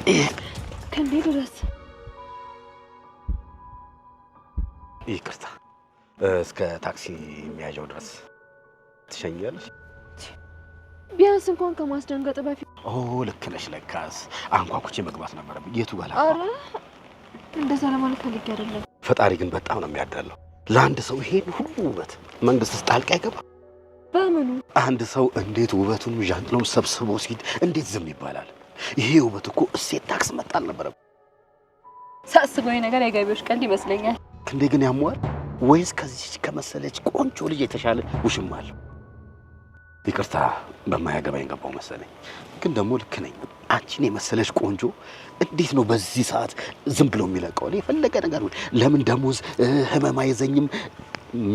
ከእንዴ ድረስ ይቅርታ እስከ ታክሲ የሚያዣው ድረስ ትሸኛለሽ? ቢያንስ እንኳን ከማስደንገጥ በፊት ልክ ነሽ። ለካስ አንኳኩቼ መግባት ነበረብኝ። የቱ ጋር? ኧረ እንደዛ ለማለት ፈልጌ አይደለም። ፈጣሪ ግን በጣም ነው የሚያዳለው። ለአንድ ሰው ይሄን ሁሉ ውበት መንግስትስ ጣልቃ አይገባ? በምኑ? አንድ ሰው እንዴት ውበቱን ዣንጥላውን ሰብስቦ ሲሄድ እንዴት ዝም ይባላል? ይሄ ውበት እኮ እሴት ታክስ መጣ አልነበረም? ሳስበው ነገር የገቢዎች ቀልድ ይመስለኛል። ክንዴ ግን ያሟል ወይስ ከዚህ ከመሰለች ቆንጆ ልጅ የተሻለ ውሽማ አለው? ይቅርታ በማያገባኝ ገባው መሰለኝ። ግን ደግሞ ልክ ነኝ። አንቺን የመሰለች ቆንጆ እንዴት ነው በዚህ ሰዓት ዝም ብሎ የሚለቀው? የፈለገ ነገር ለምን ደሞዝ ህመም አይዘኝም?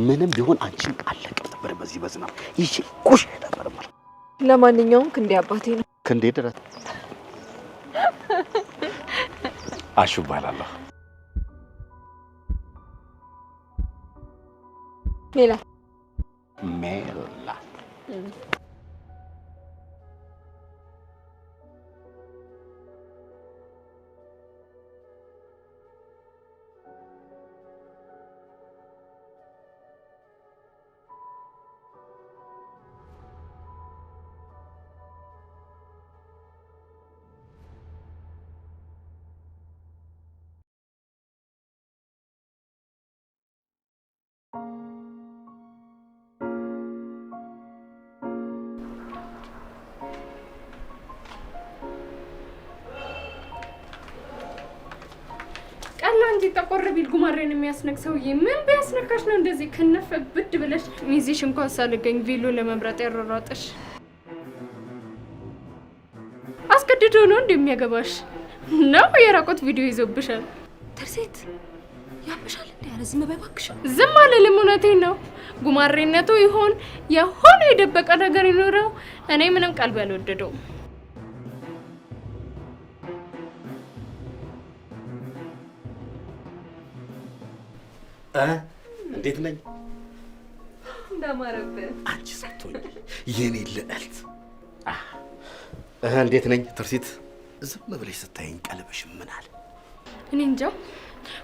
ምንም ቢሆን አንቺን አለቀ ነበር በዚህ በዝናብ ይቺ ኩሽ ነበር ማለት። ለማንኛውም ክንዴ አባቴ ነው። ክንዴ ድረስ አሹ እባላለሁ። ሜላት አንቺ ተቆር ቢል ጉማሬን የሚያስነክ ሰውዬ ምን ቢያስነካሽ ነው እንደዚህ ከነፈ ብድ ብለሽ ሚዜሽ እንኳን ሳልገኝ ቬሎ ለመምረጥ ያሯሯጥሽ? አስገድዶ ነው እንደሚያገባሽ ነው? የራቆት ቪዲዮ ይዞብሻል። ተርሴት ያምሻል እንዴ? ያለ ዝም በይ እባክሽ። ዝም አልልም፣ እውነቴን ነው። ጉማሬነቱ ይሆን የሆነ የደበቀ ነገር ይኖረው፣ እኔ ምንም ቀልብ አልወደደውም። እንዴት ነኝ? እንዳማረብህ አንቺ ሰጥቶኝ የኔ ልዕልት። እንዴት ነኝ ትርሲት? ዝም ብለሽ ስታይኝ ቀልብሽ ምን አለ? እኔ እንጃ።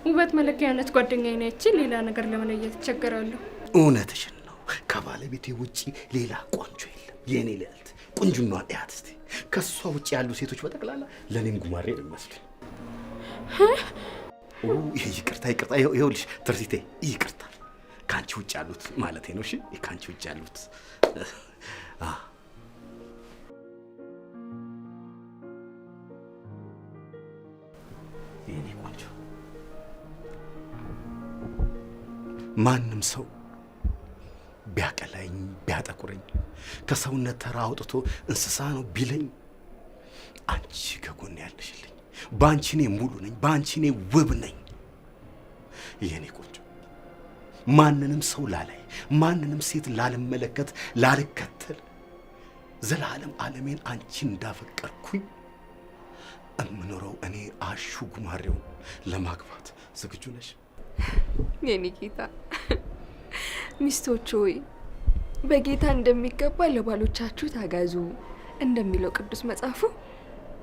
ውበት መለኪያነት ጓደኛዬ ነች፣ ሌላ ነገር ለመለየት እቸገራለሁ። እውነትሽን ነው። ከባለቤቴ ውጪ ሌላ ቆንጆ የለም። የኔ ልዕልት ቁንጅና እያት እስቲ። ከሷ ውጪ ያሉ ሴቶች በጠቅላላ ለኔም ጉማሬ ነው የሚመስሉኝ። ይቅርታ ይኸውልሽ ትርሲቴ፣ ይቅርታ ካንቺ ውጭ ያሉት ማለቴ ነው። እሺ ካንቺ ውጭ ያሉት የኔ ቆንጆ፣ ማንም ሰው ቢያቀላኝ ቢያጠቁረኝ ከሰውነት ተራ አውጥቶ እንስሳ ነው ቢለኝ አንቺ ከጎኔ ያለሽልኝ። በአንቺ እኔ ሙሉ ነኝ፣ በአንቺ እኔ ውብ ነኝ። የኔ ቆንጆ፣ ማንንም ሰው ላላይ፣ ማንንም ሴት ላልመለከት፣ ላልከተል ዘላለም ዓለሜን አንቺ እንዳፈቀርኩኝ እምኖረው እኔ አሹ ጉማሬው ለማግባት ዝግጁ ነሽ? የኔ ጌታ፣ ሚስቶች ሆይ በጌታ እንደሚገባ ለባሎቻችሁ ታጋዙ እንደሚለው ቅዱስ መጽሐፉ፣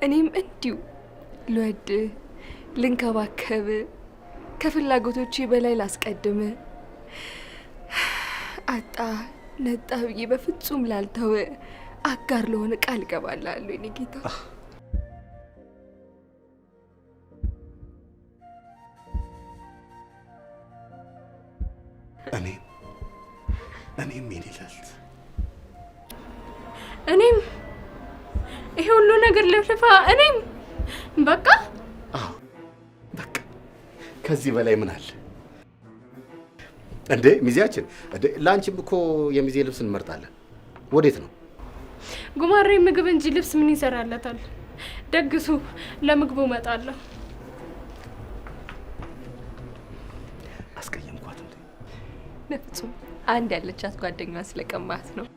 እኔም እንዲሁ ልወድ ልንከባከብ ከፍላጎቶቼ በላይ ላስቀድም አጣ ነጣ ብዬ በፍጹም ላልተው አጋር ለሆነ ቃል እገባላለሁ። የኔ ጌታ፣ እኔም የኔ ልዕልት፣ እኔም ይሄ ሁሉ ነገር ለፍልፋ እኔም በቃ በቃ ከዚህ በላይ ምን አለ እንዴ? ሚዜያችን ላንቺም እኮ የሚዜ ልብስ እንመርጣለን። ወዴት ነው? ጉማሬ ምግብ እንጂ ልብስ ምን ይሰራለታል? ደግሱ፣ ለምግቡ እመጣለሁ። አስቀየምኳት እንዴ? በፍጹም አንድ ያለቻት ጓደኛዋ ስለቀማት ነው።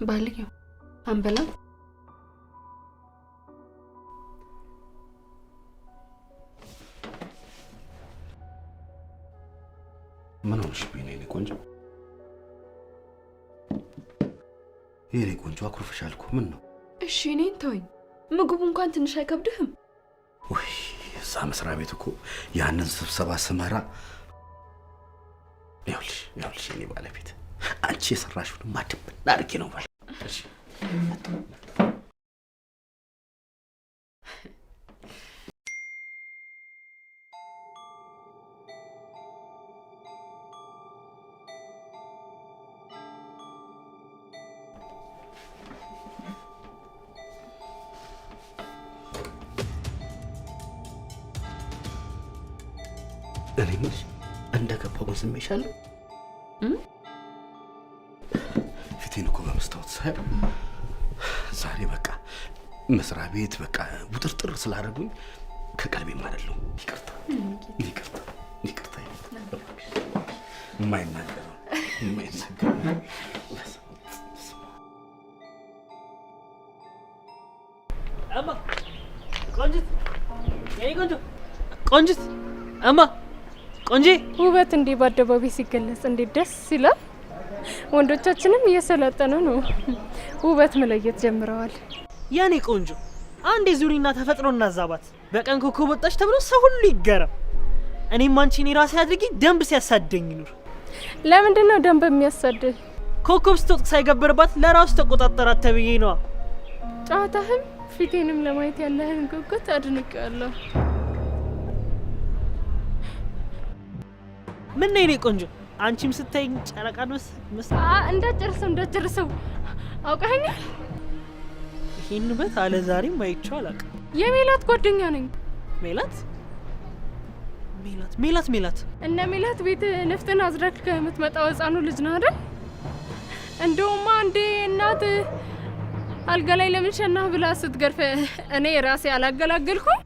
ባልየው አንበላ ምን ሆነሽብኝ ነው የኔ ቆንጆ? የኔ ቆንጆ አኩርፈሻል እኮ ምን ነው? እሺ እኔን ተወኝ። ምግቡ እንኳን ትንሽ አይከብድህም? ወይ እዛ መስሪያ ቤት እኮ ያንን ስብሰባ ስመራ ይኸውልሽ የኔ ባለቤት አንቺ የሰራሽውን ማድብን አድርጌ ነው ባል። እሺ እኔ ምን እንደገባው ግን ስሜሻለሁ። ፊቴን እኮ በመስታወት ሳይሆን ዛሬ በቃ መስሪያ ቤት በቃ ውጥርጥር ስላደረጉኝ ከቀልቤም አይደለም። ይቅርታ የማይናገረው አማ ቆንጅት አማ ቆንጂ ውበት እንዲህ በአደባባይ ሲገለጽ እንዴት ደስ ይላል። ወንዶቻችንም እየሰለጠኑ ነው፣ ውበት መለየት ጀምረዋል። ያኔ ቆንጆ አንዴ ዙሪና ተፈጥሮ እናዛባት። በቀን ኮከብ ወጣች ተብሎ ሰው ሁሉ ይገረም። እኔም አንቺን ራሴ አድርጊ ደንብ ሲያሳደኝ ይኑር። ለምንድን ነው ደንብ የሚያሳድህ? ኮከብ ስትወጥ ሳይገበርባት ለራሱ ተቆጣጠራት ተብዬ ነዋ። ጨዋታህም ፊቴንም ለማየት ያለህን ጉጉት አድንቄያለሁ። ምን ነው የኔ ቆንጆ አንቺም ስታይኝ ጨረቃ ነው እንዳጨርሰው አውቀኸኛል። ይሄን ውበት አለ ዛሬም አይቼው አላውቅም። የሜላት ጓደኛ ነኝ። ሜላት እነ ሜላት ቤት ነፍጥን አዝረክ ከምትመጣው ህፃኑ ልጅ ነው አይደል? እንደውም አንዴ እናት አልጋ ላይ ለምን ሸናህ ብላ ስትገርፍ እኔ ራሴ አላገላገልኩም።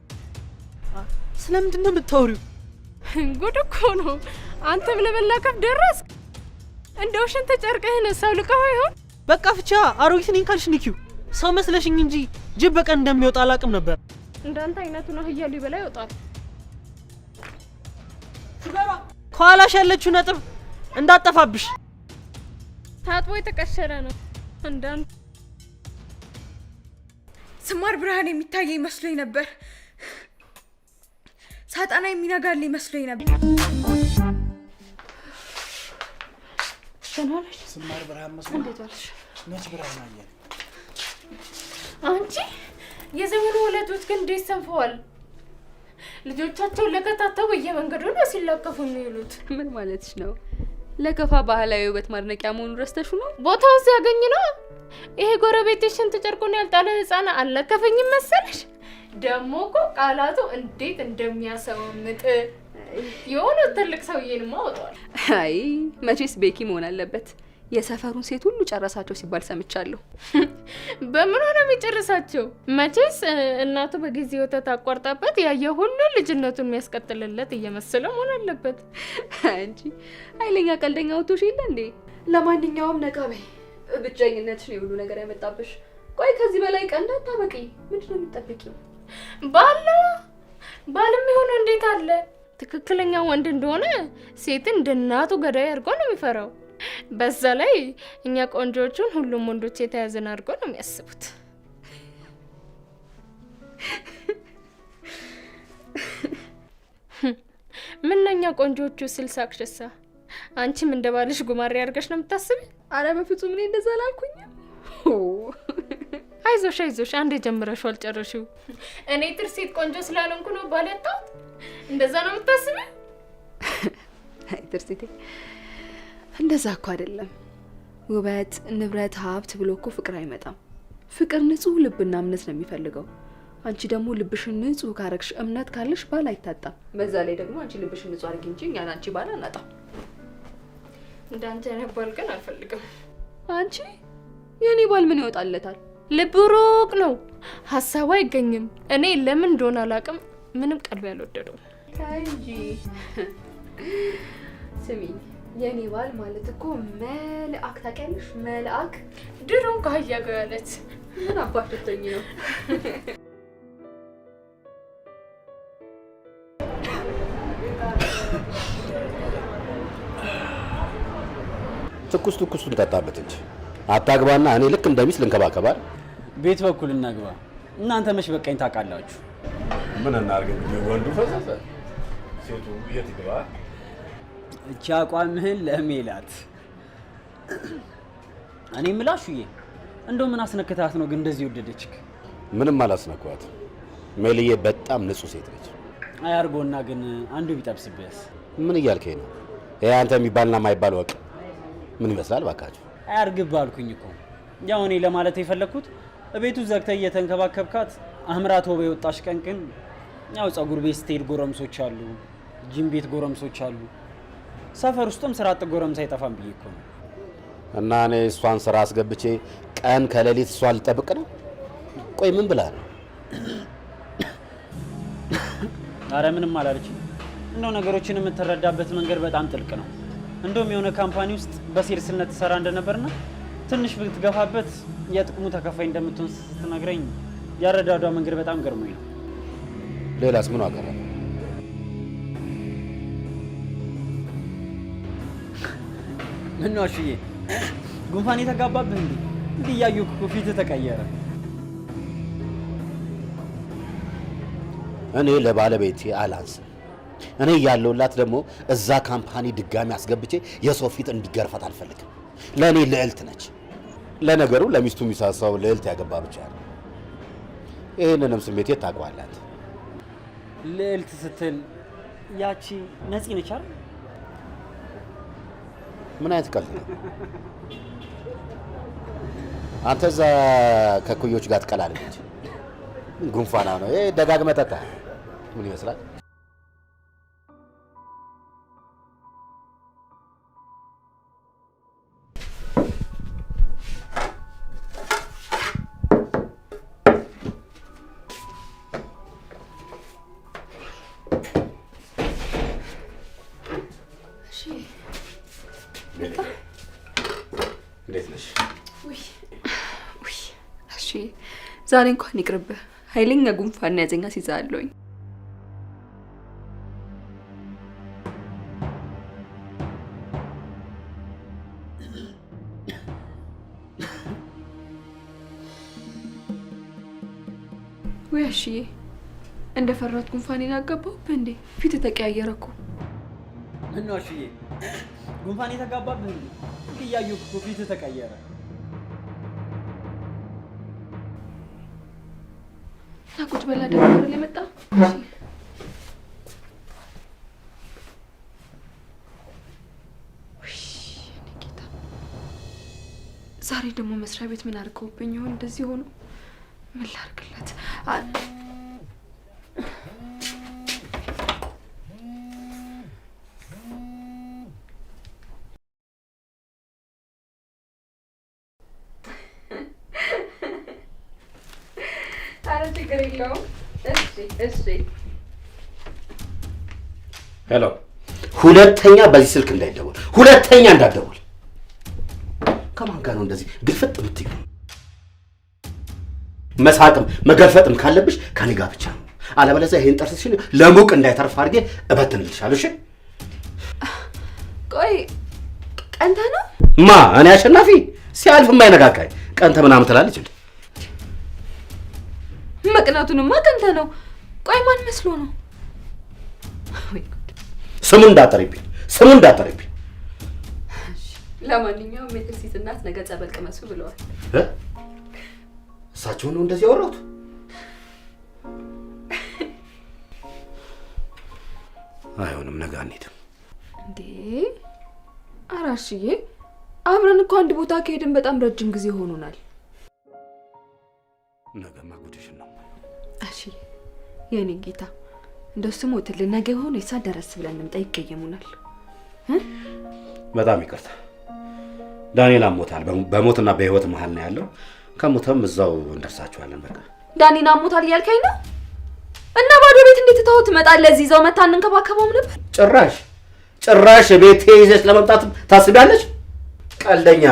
ስለምንድን ነው የምታወሪው? ጉድ እኮ ነው። አንተም ለመላከፍ ደረስክ። እንደው ሽንት ጨርቅህን ሰው ልቀው ይሆን? በቃ ፍቻ አሮጊት ነኝ ካልሽ ንኪው። ሰው መስለሽኝ እንጂ ጅብ በቀን እንደሚወጣ አላውቅም ነበር። እንዳንተ አይነቱ ነው ህያሉ ይበላ ይወጣል። ከኋላሽ ያለችው ነጥብ እንዳጠፋብሽ። ታጥቦ የተቀሸረ ነው እንዳንተ። ስማር ብርሃን የሚታየኝ መስሎኝ ነበር። ሳጣና የሚነጋልኝ መስሎኝ ነበር። ተናለሽ ስማር ብርሃን መስሎኝ። እንዴት ዋልሽ? ነጭ ብርሃን አየህ። አንቺ የዘመኑ ወላጆች ግን እንዴት ሰንፈዋል። ልጆቻቸውን ለከታተው በየመንገዱ ነው ሲላቀፉ የሚውሉት። ምን ማለትሽ ነው? ለከፋ ባህላዊ ውበት ማድነቂያ መሆኑን ረስተሽ ነው? ቦታው ሲያገኝ ነው። ይሄ ጎረቤትሽን ተጨርቆን ያልጣለ ህፃን አለከፈኝም መሰለሽ? ደሞ እኮ ቃላቱ እንዴት እንደሚያሰምጥ የሆነ ትልቅ ሰውዬንማ ወጣዋል። አይ መቼስ ቤኪ መሆን አለበት። የሰፈሩን ሴት ሁሉ ጨረሳቸው ሲባል ሰምቻለሁ። በምን ሆነ የሚጨርሳቸው? መቼስ እናቱ በጊዜ ወተት አቋርጣበት ያየ ሁሉ ልጅነቱን የሚያስቀጥልለት እየመሰለ መሆን አለበት እንጂ ኃይለኛ ቀልደኛ ወጥቶሽ የለ እንዴ? ለማንኛውም ነቃቤ ብቸኝነትሽ ነው ሁሉ ነገር ያመጣብሽ። ቆይ ከዚህ በላይ ቀንዳ ታበቂ። ምንድን ነው የምትጠብቂው? ባልም ይሁን እንዴት አለ ትክክለኛ ወንድ እንደሆነ ሴትን እንደ እናቱ ገዳይ አድርጎ ነው የሚፈራው። በዛ ላይ እኛ ቆንጆቹን ሁሉም ወንዶች የተያዘን አድርጎ ነው የሚያስቡት። ምንኛ ቆንጆቹ ስልሳክሽሳ አንቺም እንደባልሽ ጉማሬ አድርገሽ ነው የምታስቢ? አረ በፍጹም እኔ እንደዛ አላልኩኝም። አይዞሽ አንዴ ጀምረሽዋል ጨርሺው። እኔ ትርሲት ቆንጆ ስላልሆንኩ ነው ባለጣው እንደዛ ነው የምታስቢ? አይ ትርሲቴ እንደዛ እኮ አይደለም። ውበት፣ ንብረት፣ ሀብት ብሎ እኮ ፍቅር አይመጣም። ፍቅር ንጹህ ልብና እምነት ነው የሚፈልገው። አንቺ ደግሞ ልብሽን ንጹህ ካረግሽ እምነት ካለሽ ባል አይታጣም። በዛ ላይ ደግሞ አንቺ ልብሽን ንጹህ አድርጊ እንጂ እኛን አንቺ ባል አናጣም። እንዳንተ አይነት ባል ግን አልፈልግም። አንቺ የኔ ባል ምን ይወጣለታል? ልቡ ሩቅ ነው፣ ሀሳቡ አይገኝም። እኔ ለምን እንደሆነ አላውቅም፣ ምንም ቀልብ ያልወደደው። ታይ እንጂ ስሚ፣ የኔ ባል ማለት እኮ መልአክ ታውቂያለሽ? መልአክ ድሮም ከአህያ ጋር ያለች ምን አባሽ ልትሆኚ ነው? ትኩሱን ጠጣበት እንጂ አታግባና እኔ ልክ እንደሚስ ልንከባከባል። ቤት በኩል እናግባ። እናንተ መች በቃኝ ታውቃላችሁ። ምን እናርግ እንግዲህ ወንዱ ፈሰሰ ሴቱ የት ይገባ? እቺ አቋምህን ለሜላት እኔ ምላሹዬ እንደው ምን አስነክታት ነው ግን እንደዚህ ወደደችክ? ምንም አላስነኳት። ሜልዬ በጣም ንጹህ ሴት ነች። አያርጎና ግን አንዱ ቢጠብስብስ? ምን እያልከኝ ነው? ይሄ አንተ የሚባልና የማይባል ወቅ ምን ይመስላል ባካችሁ? አያርግብ አልኩኝ እኮ። ያው እኔ ለማለት የፈለኩት ቤቱ ዘግተህ እየተንከባከብካት አምራት ወበ የወጣሽ ቀን ግን ያው ጸጉር ቤት ስትሄድ ጎረምሶች አሉ፣ ጂም ቤት ጎረምሶች አሉ፣ ሰፈር ውስጥም ስራ አጥ ጎረምሳ አይጠፋም ብዬ እኮ ነው። እና እኔ እሷን ስራ አስገብቼ ቀን ከሌሊት እሷን ልጠብቅ ነው? ቆይ ምን ብላ ነው? አረ ምንም አላለች። እንደው ነገሮችን የምትረዳበት መንገድ በጣም ጥልቅ ነው። እንደውም የሆነ ካምፓኒ ውስጥ በሴልስነት ትሰራ እንደነበርና ትንሽ ብትገፋበት የጥቅሙ ተከፋይ እንደምትሆን ስትነግረኝ ያረዳዷ መንገድ በጣም ገርሞኝ ነው። ሌላስ ምን አገራ? ምን ነው አሽዬ ጉንፋን የተጋባብህ እንዴ? እንዲህ እያየሁ እኮ ፊትህ ተቀየረ። እኔ ለባለቤቴ አላንስም። እኔ ያለውላት ደግሞ እዛ ካምፓኒ ድጋሚ አስገብቼ የሰው ፊት እንዲገርፋት አልፈልግም። ለእኔ ልዕልት ነች። ለነገሩ ለሚስቱ የሚሳሳው ልዕልት ያገባ ብቻ ነው። ይህንንም ስሜቴ ታውቀዋላት። ልዕልት ስትል ያቺ ነፂ ነች አይደል? ምን አይነት ቀልድ ነው? አንተ እዛ ከኩዮች ጋር ትቀላለች። ጉንፋና ነው ይሄ። ደጋግመህ ጠጣ። ምን ይመስላል? እንዴት ነሽ? እሺ ዛሬ እንኳን ይቅርብህ። ኃይለኛ ጉንፋን ያዘኝ አስይዛለሁኝ። ወይ እሺዬ እንደፈራሁት ጉንፋኔን አጋባሁብህ እንዴ? ፊት ተቀያየረ እኮ። ምን ነው እሺዬ ጉንፋን የተጋባብህ እንዴ? እያየሁ እኮ ፊትህ ተቀየረ። ቁጭ በላ ደብረ ለመጣ ዛሬ ደግሞ መስሪያ ቤት ምን አድርገውብኝ ይሆን እንደዚህ ሆኖ? ምን ላድርግለት? ሄሎ፣ ሁለተኛ በዚህ ስልክ እንዳይደውል፣ ሁለተኛ እንዳትደውል። ከማን ጋር ነው እንደዚህ ግልፍጥ የምትይው? መሳቅም መገልፈጥም ካለብሽ ከኔ ጋር ብቻ ነው። አለበለዚያ ይሄን ጥርስሽን ለሙቅ እንዳይተርፍ አድርጌ እበትንልሻለሁ። እሺ? ቆይ ቀንተ ነው ማ እኔ አሸናፊ ሲያልፍ የማይነጋጋኝ ቀንተ ምናምን ትላለች እንዴ? መቅናቱንማ ቀንተ ነው። ቆይ ማን መስሎ ነው? ስሙ እንዳጠሪብኝ፣ ስሙ እንዳጠሪብኝ። ለማንኛውም ሜትርሲት እናት ነገ ጸበል ቅመሱ ብለዋል። እሳቸው ነው እንደዚህ ያወራሁት? አይሆንም፣ ነገ አንሄድም። እንዴ አራሽዬ፣ አብረን እኮ አንድ ቦታ ከሄድን በጣም ረጅም ጊዜ ሆኖናል። ነገማ ጉድሽን ነው። እሺ የኔ ጌታ፣ እንደው ስሞትልን ነገ ሆኖ ይሳ ደረስ ብለን እንምጣ። ይቀየሙናል። በጣም ይቅርታ። ዳንኤል አሞታል። በሞትና በህይወት መሀል ነው ያለው። ከሞተም እዛው እንደርሳችኋለን። በቃ ዳንኤል አሞታል እያልከኝ ነው? እና ባዶ ቤት እንዴት ተው ትመጣለህ? እዚህ እዛው መታ እንንከባከበውም ነበር። ጭራሽ ቤቴ ይዘሽ ለመምጣት ታስቢያለሽ? ቀልደኛ።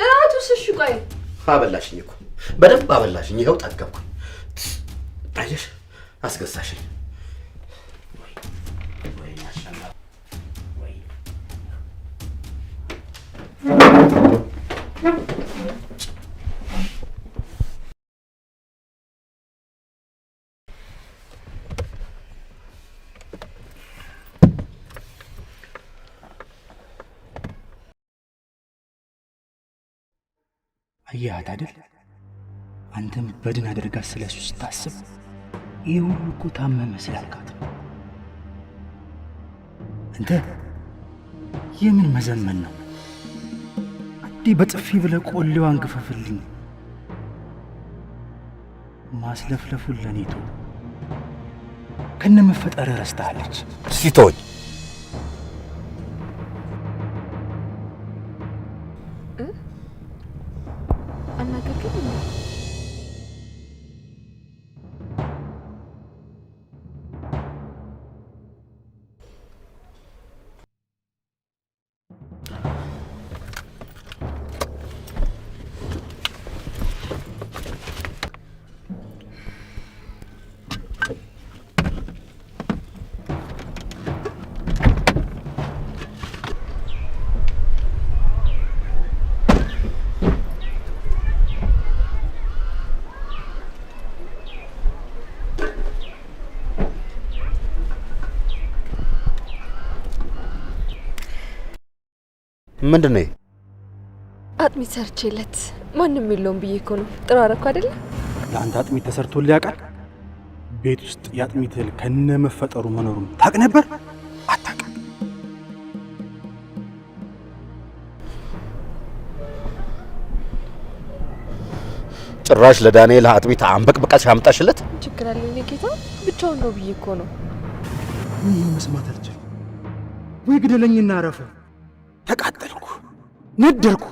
እራቱስ? እሺ ቆይ አበላሽኝ እኮ በደንብ አበላሽኝ። ይኸው ጠገብኩኝ። አየሽ አስገሳሽኝ። አያት አይደል? አንተም በድን አድርጋ ስለሱ ስታስብ ይህ ሁሉ እኮ ታመመ ስላልካት ነው። አንተ የምን መዘመን ነው? አንዴ በጥፊ ብለህ ቆሌዋን ግፈፍልኝ። ማስለፍለፉን ለኔ ተው። ከነመፈጠር ረስተሃለች። ሲቶኝ ምንድን ነው? አጥሚት ሰርቼለት ማንም የለውም ብዬ እኮ ነው። ጥሩ አደረኩ አይደለ? ለአንተ አጥሚት ተሰርቶልህ ያውቃል? ቤት ውስጥ የአጥሚት እህል ከነ መፈጠሩ መኖሩን ታውቅ ነበር? አታውቅም? ጭራሽ ለዳንኤል አጥሚት አንበቅበቃሽ አምጣሽለት። ችግር አለ እኔ ጌታ ብቻውን ነው ብዬ እኮ ነው። ምን መስማት አልችልም። ወይ ግደለኝና አረፈ። ተቃጠልኩ፣ ነደርኩ።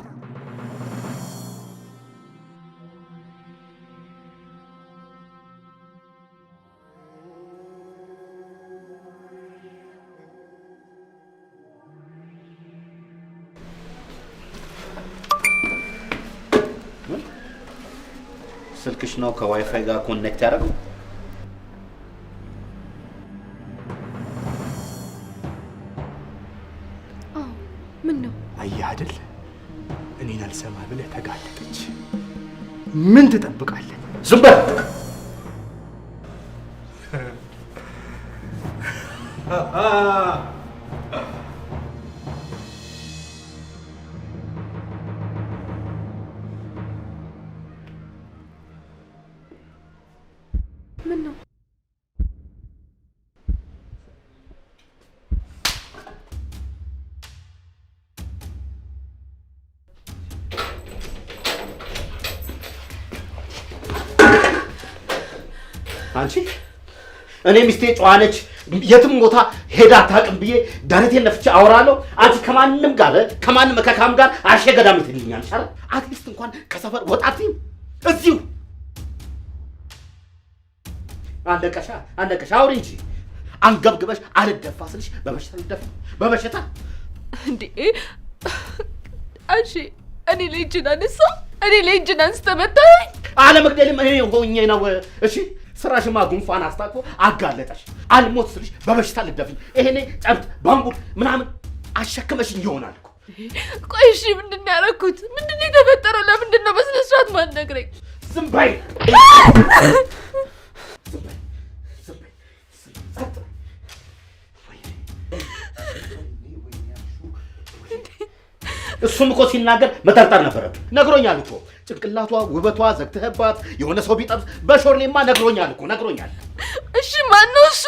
ስልክሽ ነው ከዋይፋይ ጋር ኮኔክት ያደረገው? ምን ነው? አየህ አይደል? እኔን አልሰማ ብለህ ተጋለጠች። ምን ትጠብቃለህ? ዝም በል። ምን ነው? አንቺ እኔ ሚስቴ ጨዋ ነች፣ የትም ቦታ ሄዳ አታውቅም ብዬ ደረቴን ነፍቼ አወራለሁ። አንቺ ከማንም ጋር ከማንም ከካም ጋር አሸገዳም ትልኛለሽ አይደል? አትሊስት እንኳን ከሰፈር ወጣት እዚሁ አንደቀሻ አውሪ እንጂ አንገብግበሽ አልደፋ ስልሽ በበሽታ ልደፋ በበሽታ እንዴ? እሺ እኔ ልጅን አነሳ እኔ ልጅን አንስተመታ አለመግደልም እኔ ሆኜ ነው። እሺ ስራሽማ ጉንፋን አስታጥፎ አጋለጠሽ። አልሞት ስልሽ በበሽታ ልደፍኝ። ይሄኔ ጨብጥ ባምቡል ምናምን አሸክመሽኝ ይሆናል እኮ። ቆይ እሺ ምንድን ነው ያደረኩት? ምንድን ነው የተፈጠረው? ለምንድን ነው በስነ ስርዓት ማትነግረኝ? ዝም በይ። እሱም እኮ ሲናገር መጠርጠር ነበረብኝ። ነግሮኛል እኮ ጭንቅላቷ ውበቷ ዘግተህባት የሆነ ሰው ቢጠብስ በሾርኔማ ነግሮኛል እኮ ነግሮኛል። እሺ ማን ነው እሱ?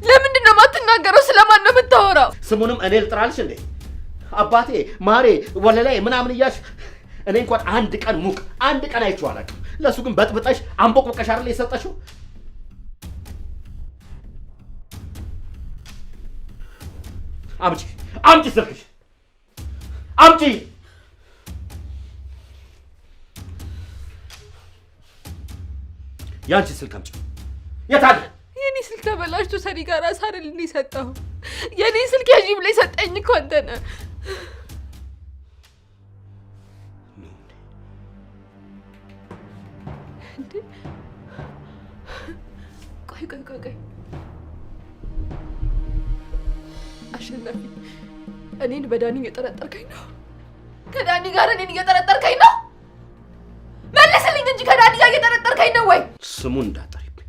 ለምንድን ነው የማትናገረው? ስለማን ነው የምታወራው? ስሙንም እኔ ልጥራልሽ እንዴ? አባቴ ማሬ ወለላይ ምናምን እያልሽ እኔ እንኳን አንድ ቀን ሙቅ አንድ ቀን አይቼው አላውቅም። ለእሱ ግን በጥብጠሽ አንቦቅቦቀሽ አይደል የሰጠሽው? አምጪ ስልክሽ አምጪ። ያንቺ ስልክ አምጪ። የት አለ? የኔ ስልክ ተበላሽቶ ሰሪ ጋር አሳረል እንዲሰጠው የኔ ስልክ ያዢ ብለህ ሰጠኝ እኮ አንተ ነህ። እንዴ ቆይ አሸናፊ፣ እኔን በዳኒ እየጠረጠርከኝ ነው? ከዳኒ ጋር እኔን እየጠረጠርከኝ ነው? መልስልኝ እንጂ ከዳኒ ጋር እየጠረጠርከኝ ነው ወይ? ስሙን እንዳጠሪብኝ።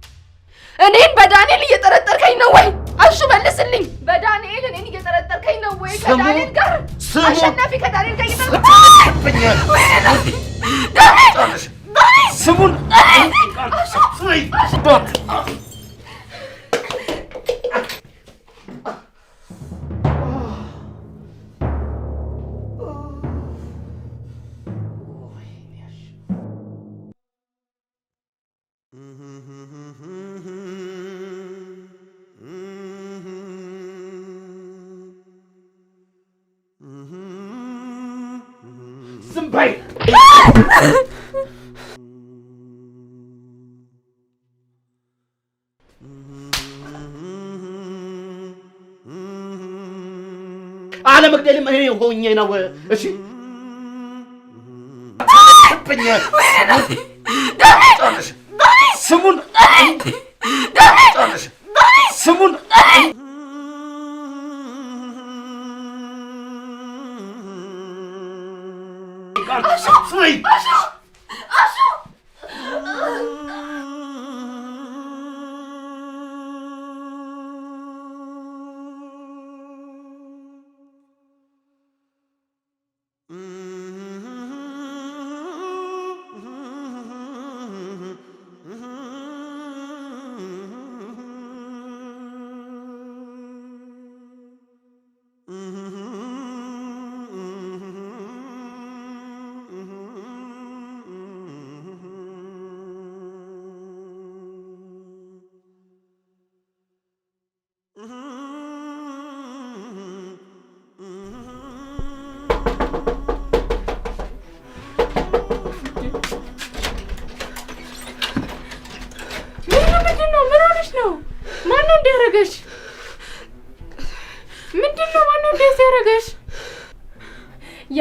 እኔን በዳንኤል እየጠረጠርከኝ ነው ወይ? አሹ መልስልኝ። በዳንኤል እኔን እየጠረጠርከኝ ነው ወይ? ከዳንኤል ጋር አሸናፊ፣ ከዳንኤል ጋር እየጠረጠርከኝ ስሙን ዝም በይ። አለመግደልም እኔ ሆኜ ነው። እሺ ስሙን ስሙን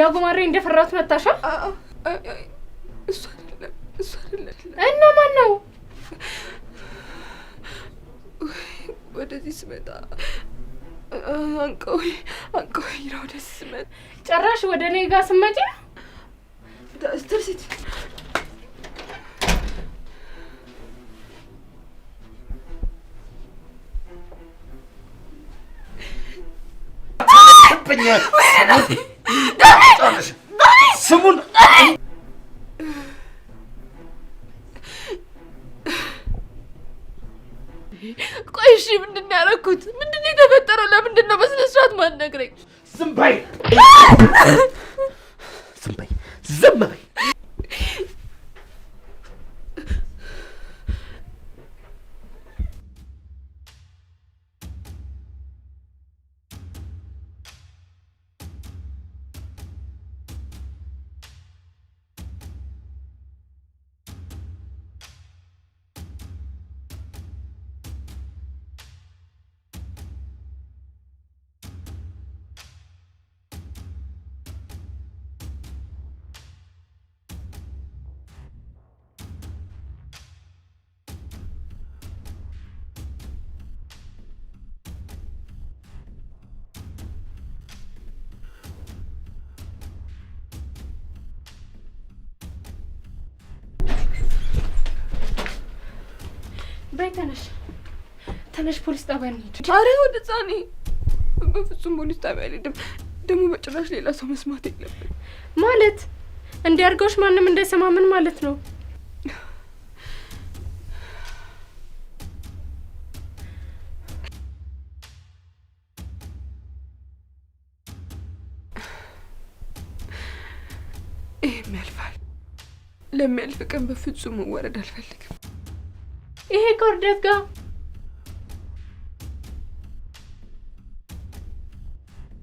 ያጉማሬ እንደፈራሁት መታሻ? እሱ አይደለም እና ማን ነው? ወደዚህ ስመጣ አንቀው ይራው ደስ ስመጣ ጭራሽ ወደ እኔ ጋር ስመጪ ትርሲት ስሙን ቆይ እሺ፣ ምንድን ነው ያደረኩት? ምንድን ነው የተፈጠረው? ለምንድን ነው በስነ ስርዓት ማትነግረኝ? ዝም በይ ዝም በይ። በይ ተነሽ፣ ፖሊስ ጣቢያ እንሂድ። ኧረ ወደ ጻኔ በፍጹም ፖሊስ ጣቢያ አልሄድም። ደግሞ በጭራሽ ሌላ ሰው መስማት የለብን። ማለት እንዲያርገውሽ ማንም እንዳይሰማ ምን ማለት ነው? ይሄም ያልፋል። ለሚያልፍ ቀን በፍጹም መወረድ አልፈልግም። ይሄ ከውርደት ጋር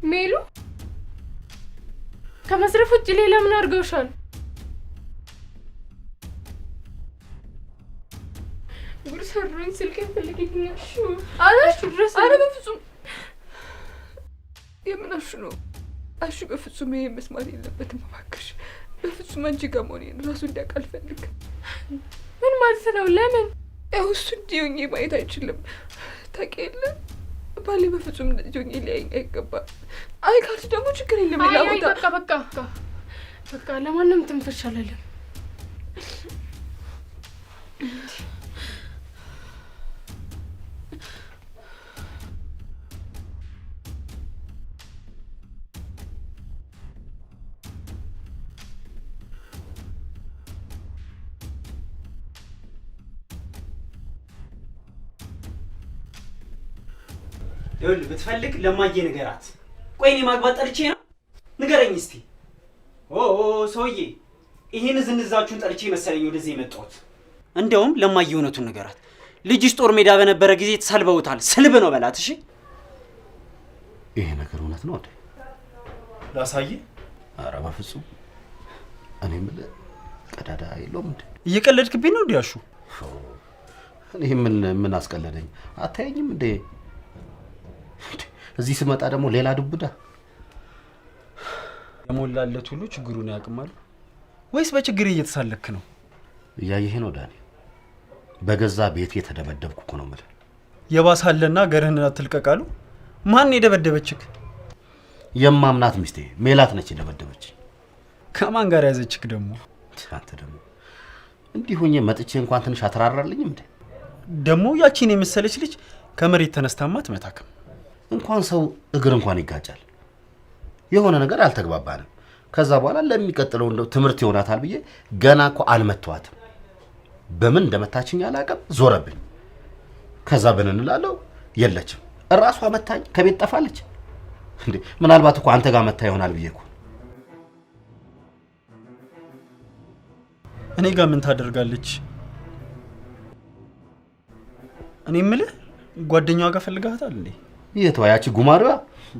ሜሉ ከመስረፍ ውጭ ሌላ ምን አድርገውሻል? ጉድ ሰሩኝ። ስልኬን ፈልጊልኝ። አሹ ድረስ። ኧረ በፍጹም የምናሹ ነው? አሹ በፍጹም ይሄ መስማት የለበትም እባክሽ። በፍጹም አንቺ ጋር መሆኔን ራሱ እንዲያውቅ አልፈልግም። ምን ማለት ነው? ለምን? ያው እሱ እንዲህ ሆኜ ማየት አይችልም። ታውቂ የለ ባሌ በፍጹም እንደዚህ ሆኜ ሊያየኝ አይገባም። አይ ካልሽ ደግሞ ችግር የለም ሌላ ቦታ። በቃ ለማንም ትንፍሽ አላለም። ይኸውልህ ብትፈልግ ለማየ ንገራት። ቆይ እኔ ማግባት ጠልቼ ነው? ንገረኝ እስቲ። ኦ ሰውዬ ይሄን ዝንዛችሁን ጠልቼ መሰለኝ ወደዚህ የመጣሁት። እንደውም ለማየ እውነቱን ንገራት። ልጅሽ ጦር ሜዳ በነበረ ጊዜ ተሰልበውታል። ስልብ ነው በላት። እሺ ይሄ ነገር እውነት ነው አይደል? ላሳይ? ኧረ በፍጹም። እኔ የምልህ ቀዳዳ የለውም እንዴ? እየቀለድክብኝ ነው ዲያሹ? እኔ ምን አስቀለደኝ? አታየኝም እንዴ? እዚህ ስመጣ ደግሞ ሌላ ዱብዳ። የሞላለት ሁሉ ችግሩን ያቅማል ወይስ በችግር እየተሳለክ ነው? እያየህ ነው ዳኒ። በገዛ ቤት የተደበደብኩ እኮ ነው የምልህ። የባሳለና ገርህን አትልቀቃሉ። ማን የደበደበችክ? የማምናት ሚስቴ ሜላት ነች የደበደበች። ከማን ጋር ያዘችክ ደግሞ? አንተ ደግሞ እንዲህ ሆኜ መጥቼ እንኳን ትንሽ አትራራልኝም እንዴ? ደግሞ ያቺን የመሰለች ልጅ ከመሬት ተነስታማ አትመታክም። እንኳን ሰው እግር እንኳን ይጋጫል። የሆነ ነገር አልተግባባንም። ከዛ በኋላ ለሚቀጥለው እንደው ትምህርት ይሆናታል ብዬ ገና እኮ አልመተዋትም። በምን እንደመታችኝ አላውቅም። ዞረብኝ። ከዛ ብንንላለው የለችም። እራሷ መታኝ ከቤት ጠፋለች። እንዴ ምናልባት እኮ አንተ ጋር መታ ይሆናል ብዬ እኮ። እኔ ጋር ምን ታደርጋለች? እኔ የምልህ ጓደኛዋ ጋር ፈልጋታል እንዴ? የቷ ያቺ ጉማሬዋ?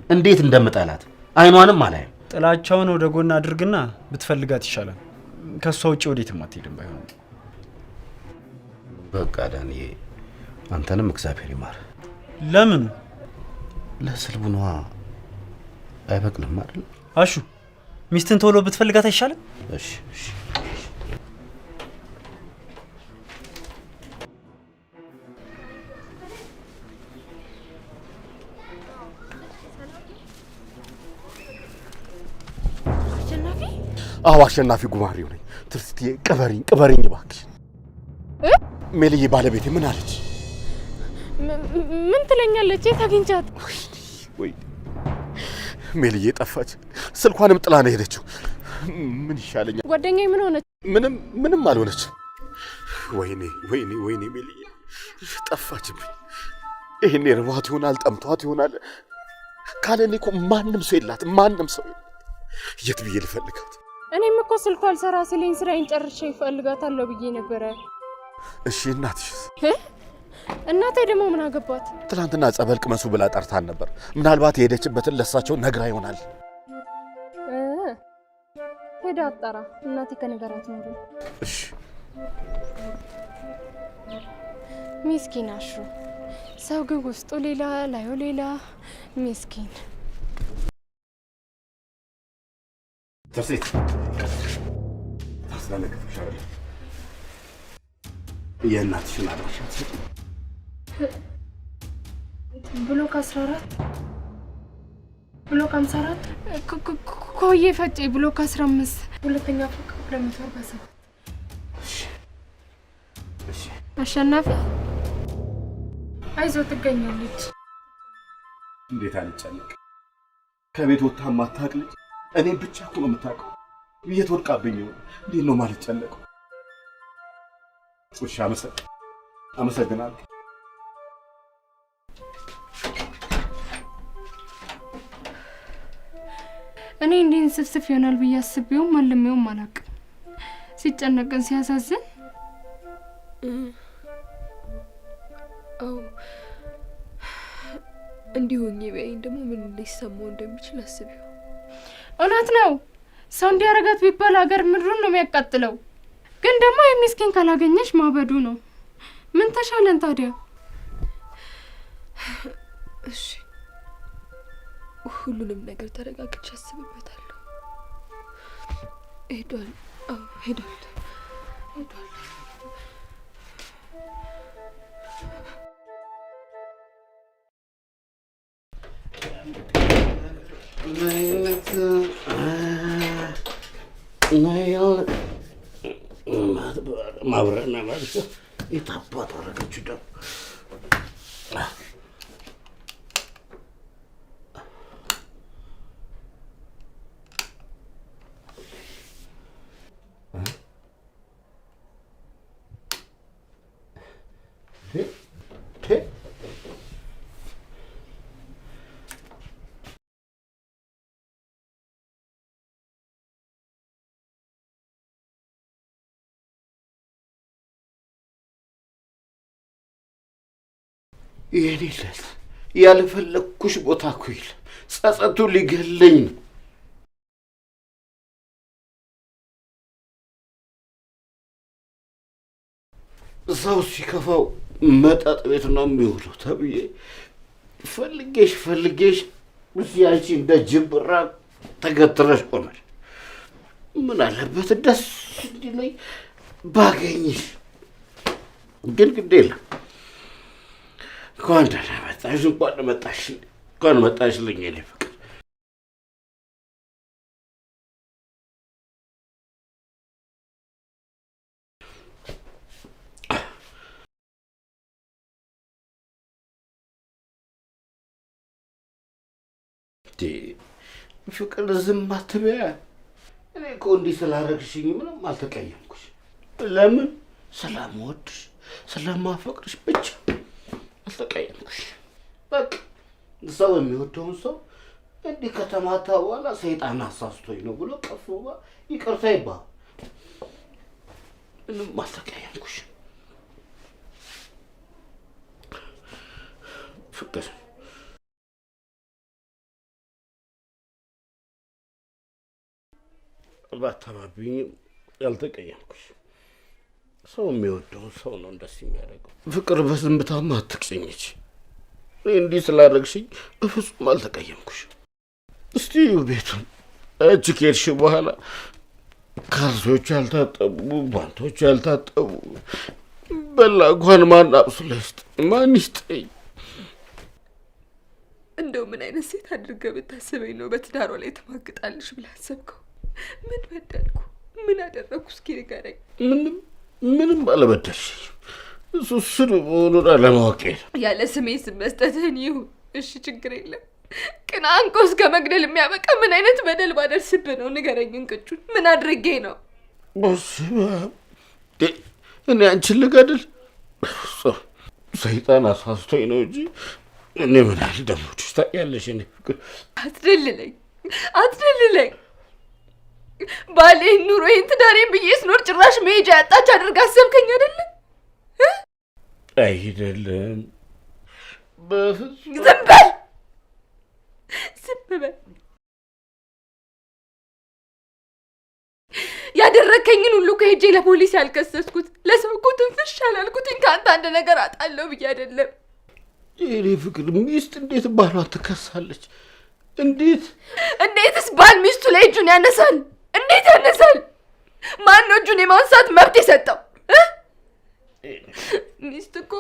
እንዴት እንደምጠላት አይኗንም አላየም። ጥላቻውን ወደ ጎን አድርግና ብትፈልጋት ይሻላል። ከሷ ውጪ ወዴትም አትሄድም። ባይሆን በቃ ዳንዬ አንተንም እግዚአብሔር ይማር። ለምን? ለስልቡ ነዋ። አይበቅልም አይደል? አሹ ሚስትን ቶሎ ብትፈልጋት አይሻልም? እሺ እሺ። አዎ አሸናፊ ጉማሬው ነኝ። ትርስትዬ ቅበሪኝ እባክሽ። ሜልዬ ባለቤቴ ምን አለች? ምን ትለኛለች? የት አግኝቻት? ወይ ሜልዬ ጠፋች። ስልኳንም ጥላ ነው ሄደችው። ምን ይሻለኛል? ጓደኛዬ ምን ሆነች? ምንም አልሆነች። ወይኔ ሜልዬ ጠፋችብኝ። ይሄኔ ርቧት ይሆናል፣ ጠምቷት ይሆናል። ካለኔ እኮ ማንም ሰው የላትም። ማንም ሰው የት ብዬ ልፈልጋት? እኔም እኮ ስልኳ አልሰራ ሲለኝ ስራዬን ጨርሼ እፈልጋታለሁ ብዬ ነበረ። እሺ እናትሽስ? እናቴ ደግሞ ምን አገባት? ትናንትና ጸበል ቅመሱ ብላ ጠርታን ነበር። ምናልባት የሄደችበትን ለሳቸው ነግራ ይሆናል። ሄዳ አጣራ። እናቴ ከነገራት ነው። እሺ። ሚስኪን አሹ። ሰው ግን ውስጡ ሌላ ላዩ ሌላ። ሚስኪን ትርሲት ታስላለቅሻለ። የእናትሽን አድራሻ ትሰጪ? ብሎክ 14 ብሎክ 54 ኮዬ ፈጬ ብሎክ 15 ሁለተኛ ፎቅ 247። እሺ አሸናፊ አይዞ ትገኛለች። እንዴት አልጨነቅ? ከቤት ወጥታ ማታውቅ ልጅ እኔ ብቻ እኮ ነው የምታውቀው። የት ወድቃብኝ ይሆን? እንዴት ነው ማልጨነቀው? እሺ አመሰግናለሁ። እኔ እንዴት ስፍስፍ ይሆናል ብዬ አስቤውም አልሜውም አላውቅም። ሲጨነቅን ሲያሳዝን። አዎ እንዲሆኝ ቢያይኝ ደግሞ ምን ሊሰማው እንደሚችል አስቢው። እውነት ነው። ሰው እንዲያረጋት ቢባል ሀገር ምድሩን ነው የሚያቃጥለው። ግን ደግሞ የሚስኪን ካላገኘሽ ማበዱ ነው። ምን ተሻለን ታዲያ? እሺ ሁሉንም ነገር ተረጋግቼ አስብበታለሁ። ሄዷል። አዎ ሄዷል። ማብረና ማለት የታባት አደረገችው ደግሞ የሌለት ያልፈለግኩሽ ቦታ እኮ የለም። ጸጸቱ ሊገለኝ ነው። ሰው ሲከፋው መጠጥ ቤት ነው የሚውለው ተብዬ ፈልጌሽ እዚህ አንቺ እንደ ጅብራ ተገትረሽ ቆመሽ። ምን አለበት ደስ እንዲለኝ ባገኝሽ። ግን ግድ የለም። እንኳን ደህና መጣሽ፣ እንኳን መጣሽልኝ የኔ ፍቅር። ፍቅር ዝም አትበያ። እኔ እኮ እንዲህ ስላደረግሽኝ ምንም አልተቀየምኩሽ። ለምን? ስለምወድሽ ስለማፈቅርሽ ብቻ አልተቀየምኩሽ። በቃ ሰው የሚወደውን ሰው እንዲህ ከተማታ በኋላ ሰይጣን አሳስቶኝ ነው ብሎ ቀፍ ይቅርታ ይባል። ምንም አልተቀየምኩሽ ፍቅር። ባታባቢኝም ያልተቀየምኩሽ። ሰው የሚወደውን ሰው ነው እንደዚህ የሚያደርገው። ፍቅር በዝምታማ አትቅጭኝች። እንዲህ ስላደረግሽኝ በፍጹም አልተቀየምኩሽ። እስቲ ቤቱን እጅ ከሄድሽ በኋላ ካልሶቹ ያልታጠቡ፣ ጓንቶቹ ያልታጠቡ በላ እንኳን ማን አብሱላ ይስጠኝ? ማን ይስጠኝ? እንደው ምን አይነት ሴት አድርገህ ብታስበኝ ነው በትዳሯ ላይ ትማግጣለሽ ብለህ አሰብከው? ምን በደልኩ? ምን አደረግኩ? እስኪ ንገረኝ። ምንም አልበደልሽኝ። እሱ ስድ መሆኑን አለማወቄ ነው። ያለ ስሜ ስም መስጠትህን ይሁን እሺ፣ ችግር የለም። ግን አንቆ እስከ መግደል የሚያበቃ ምን አይነት በደል ባደርስብህ ነው? ንገረኝ። እንቅጩን ምን አድርጌ ነው? እኔ አንቺን ልገድል? ሰይጣን አሳስቶኝ ነው እንጂ እኔ ምን ያህል ደሞችሽ ታውቂያለሽ? እኔ ፍቅር አትደልለኝ። ባሌን፣ ኑሮዬን፣ ትዳሬን ብዬ ስኖር ጭራሽ መሄጃ ያጣች አድርጋ አሰብከኝ አይደለም? አይደለም፣ በፍጹም። ዝም በል። ያደረከኝን ሁሉ ከሄጄ ለፖሊስ ያልከሰስኩት ለሰው እኮ ትንፍሽ አላልኩትኝ ከአንተ አንድ ነገር አጣለሁ ብዬ አይደለም። የኔ ፍቅር ሚስት እንዴት ባሏን ትከሳለች? እንዴትስ ባል ሚስቱ ላይ እጁን ያነሳል? እንዴት ያነሳል? ማን ነው እጁን የማንሳት መብት የሰጠው? ሚስት እኮ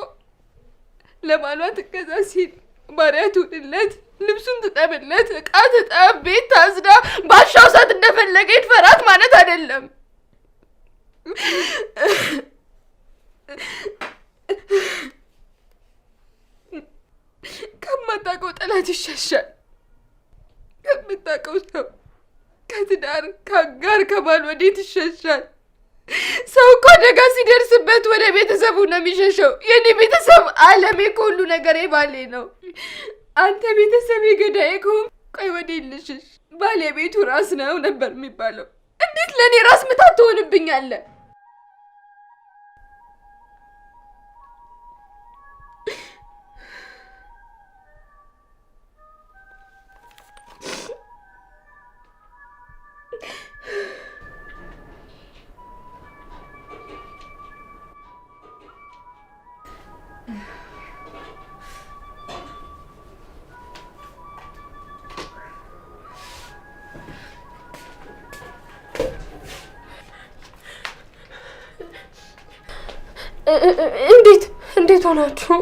ለባሏ ትገዛ ሲል ባሪያ ትሁንለት፣ ልብሱን ትጠብለት፣ ዕቃ ትጠብ፣ ቤት ታዝዳ፣ ባሻው ሰዓት እንደፈለገ ይድፈራት ማለት አይደለም። ከማታውቀው ጠላት ይሻሻል። ከምታውቀው ሰው ከትዳር ከአጋር ከባል ወዴት ይሻሻል? ሰው እኮ አደጋ ሲደርስበት ወደ ቤተሰቡ ነው የሚሸሸው። የኔ ቤተሰብ አለሜ ከሁሉ ነገሬ ባሌ ነው። አንተ ቤተሰብ የገዳዬ ከሆንክ ቆይ ወዴት ልሽሽ? ባለቤቱ ራስ ነው ነበር የሚባለው። እንዴት ለእኔ ራስ ምታት ትሆንብኛለህ? እንዴት ሆናችሁ?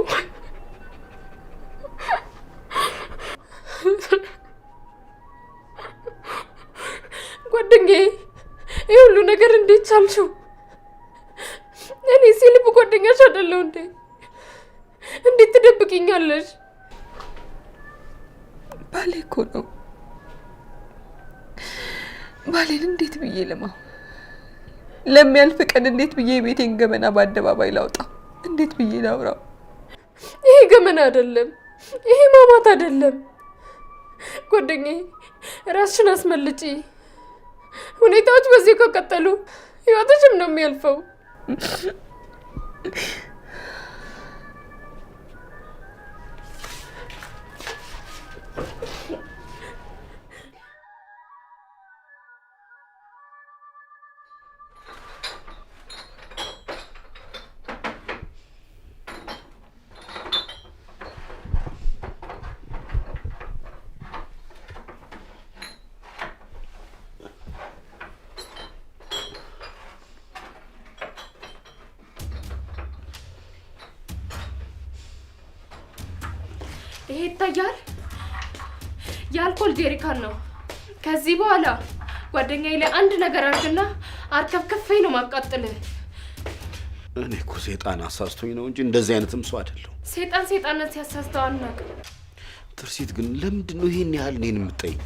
ጓደኛዬ ይህ ሁሉ ነገር እንዴት ቻልሽው? እኔ የልብ ጓደኛሽ አይደለሁ እንዴ? እንዴት ትደብቂኛለሽ? ባሌ እኮ ነው። ባሌን እንዴት ብዬ ልማው? ለሚያልፍ ቀን እንዴት ብዬ የቤቴን ገመና በአደባባይ ላውጣ? እንዴት ብዬ ላውራው? ይሄ ገመና አይደለም፣ ይሄ ማማት አይደለም። ጓደኛዬ ራስሽን አስመልጪ። ሁኔታዎች በዚህ ከቀጠሉ ህይወትሽም ነው የሚያልፈው። ይሄ ይታያል፣ የአልኮል ጄሪካን ነው። ከዚህ በኋላ ጓደኛዬ ላይ አንድ ነገር አድርግና አርከፍክፌ ነው ማቃጥልህ። እኔ እኮ ሴጣን አሳስቶኝ ነው እንጂ እንደዚህ አይነትም ሰው አይደለሁ። ሴጣንነት ሲያሳስተው አናውቅም። ትርሲት ግን ለምንድን ነው ይሄን ያህል እኔን የምትጠይኝ?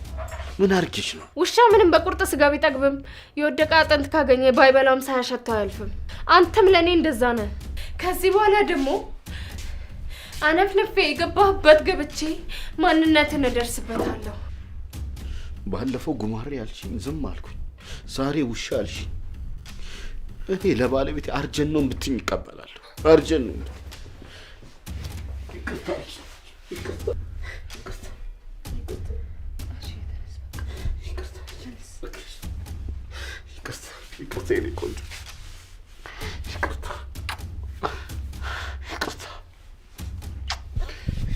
ምን አርኪሽ ነው? ውሻ ምንም በቁርጥ ስጋ ቢጠግብም የወደቀ አጥንት ካገኘ ባይበላም ሳያሸተው አያልፍም። አንተም ለእኔ እንደዛ ነህ። ከዚህ በኋላ ደግሞ አነፍንፌ የገባህበት ገብቼ ማንነትን እደርስበታለሁ። ባለፈው ጉማሬ አልሽኝ፣ ዝም አልኩኝ። ዛሬ ውሻ አልሽኝ። እኔ ለባለቤቴ አርጀን ነው ብትኝ ይቀበላለሁ። አርጀን ነው ይቅርታ የኔ ቆንጆ፣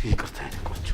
ይቅርታ የኔ ቆንጆ።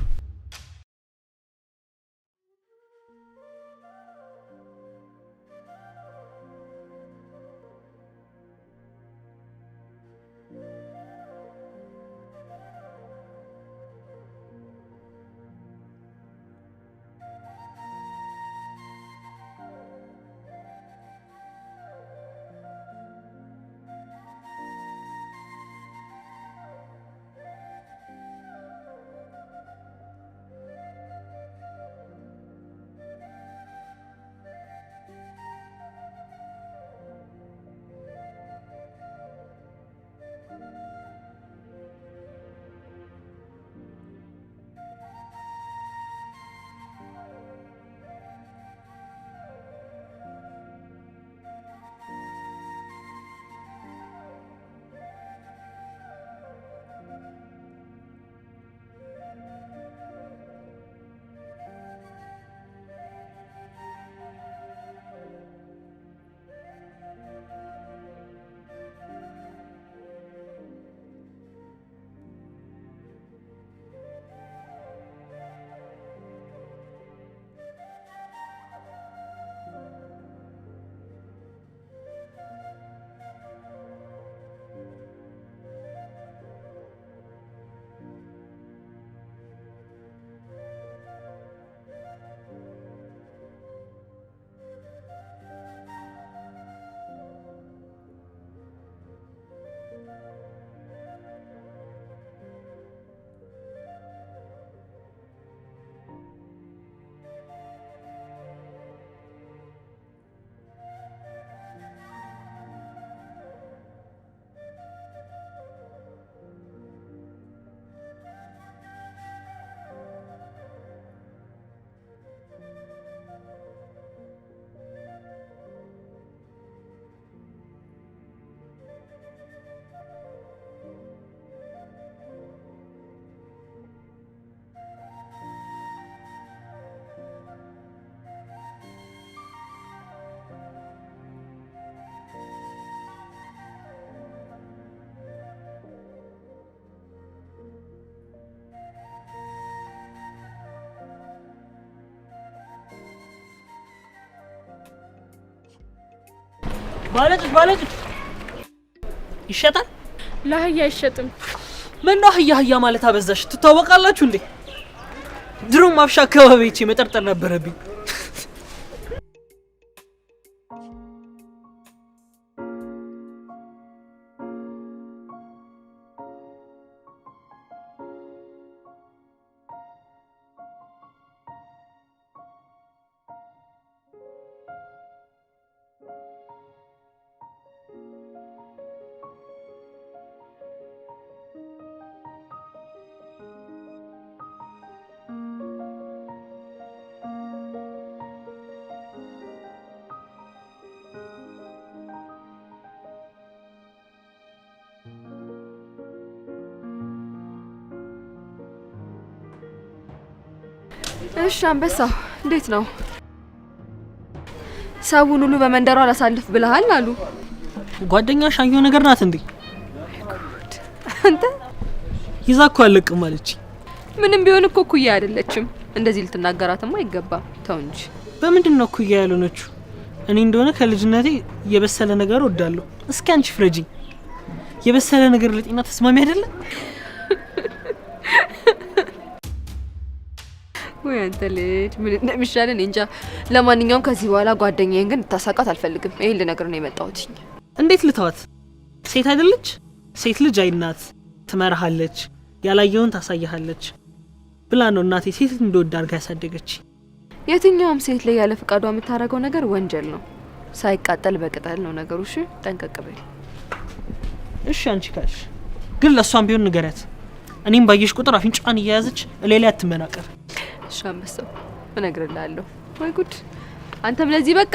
ባለጭት ይሸጣል። ለአህያ አይሸጥም። ምን ነው አህያ ማለት አበዛሽ። ትታወቃላችሁ እንዴ? ድሮም ማብሻ አካባቢቼ መጠርጠር ነበረብኝ። እሺ አንበሳው እንዴት ነው? ሰውን ሁሉ በመንደሯ አላሳልፍ ብለሃል አሉ። ጓደኛሽ አየሁ ነገር ናት እንዴ? አንተ ይዛ እኮ አለቅም አለች። ምንም ቢሆን እኮ ኩያ አይደለችም። እንደዚህ ልትናገራትም አይገባም። ተው እንጂ። በምንድን ነው ኩያ ያልሆነችው? እኔ እንደሆነ ከልጅነቴ የበሰለ ነገር ወዳለሁ። እስኪ አንቺ ፍረጂኝ። የበሰለ ነገር ለጤና ተስማሚ አይደለም? ወይ አንተ ልጅ ምን እንደሚሻለን እንጃ። ለማንኛውም ከዚህ በኋላ ጓደኛዬን ግን ታሳቃት አልፈልግም። ይሄን ልነግር ነው የመጣሁት። እንዴት ልተዋት? ሴት አይደለች? ሴት ልጅ አይናት ትመራሃለች፣ ያላየውን ታሳያለች ብላ ነው እናቴ ሴት እንደወድ አድርጋ ያሳደገች። የትኛውም ሴት ላይ ያለ ፍቃዷ የምታደርገው ነገር ወንጀል ነው። ሳይቃጠል በቅጠል ነው ነገሩ። እሺ ጠንቀቅ በይ። እሺ አንቺ ካልሽ ግን ለሷም ቢሆን ንገሪያት። እኔም ባየሽ ቁጥር አፍንጫዋን እየያዘች ሌላ አትመናቀር። እሺ አንበሳው እነግርልሃለሁ። ወይ ጉድ! አንተም ለዚህ በቃ።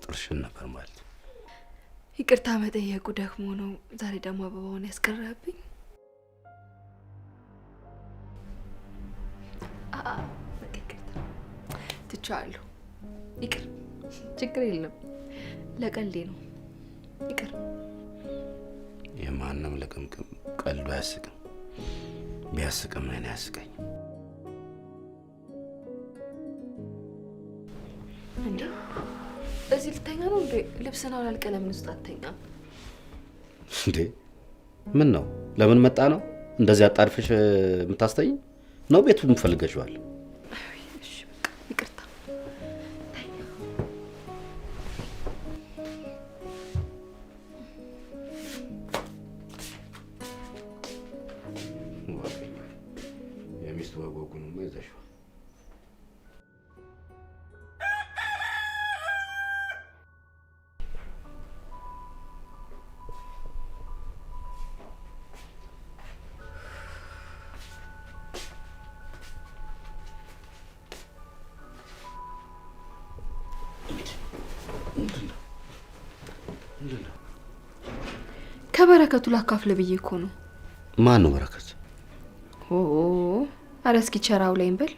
ጥርስሽን ነበር ማለት። ይቅርታ መጠየቁ ደግሞ ነው። ዛሬ ደግሞ አበባውን ያስቀረብኝ። በቃ ይቅርታ ትቻለሁ። ይቅር፣ ችግር የለም። ለቀልዴ ነው። ይቅር። የማንም ለቅምቅም ቀልዱ አያስቅም። ቢያስቅም እኔን አያስቀኝ። እንዴ እዚህ ልተኛ ነው እንዴ? ልብስና አላልቀለም ውስጥ አተኛ እንዴ? ምን ነው? ለምን መጣ ነው እንደዚህ አጣድፈሽ የምታስተኝ ነው? ቤቱን ፈልገሽዋል? እሺ በቃ ይቅርታ። የሚስት ወጎጉንማ ይዘሽዋል። ከበረከቱ ላካፍለ ብዬ እኮ ነው። ማን ነው በረከት? ኧረ እስኪ ቸራው ላይ እንበል።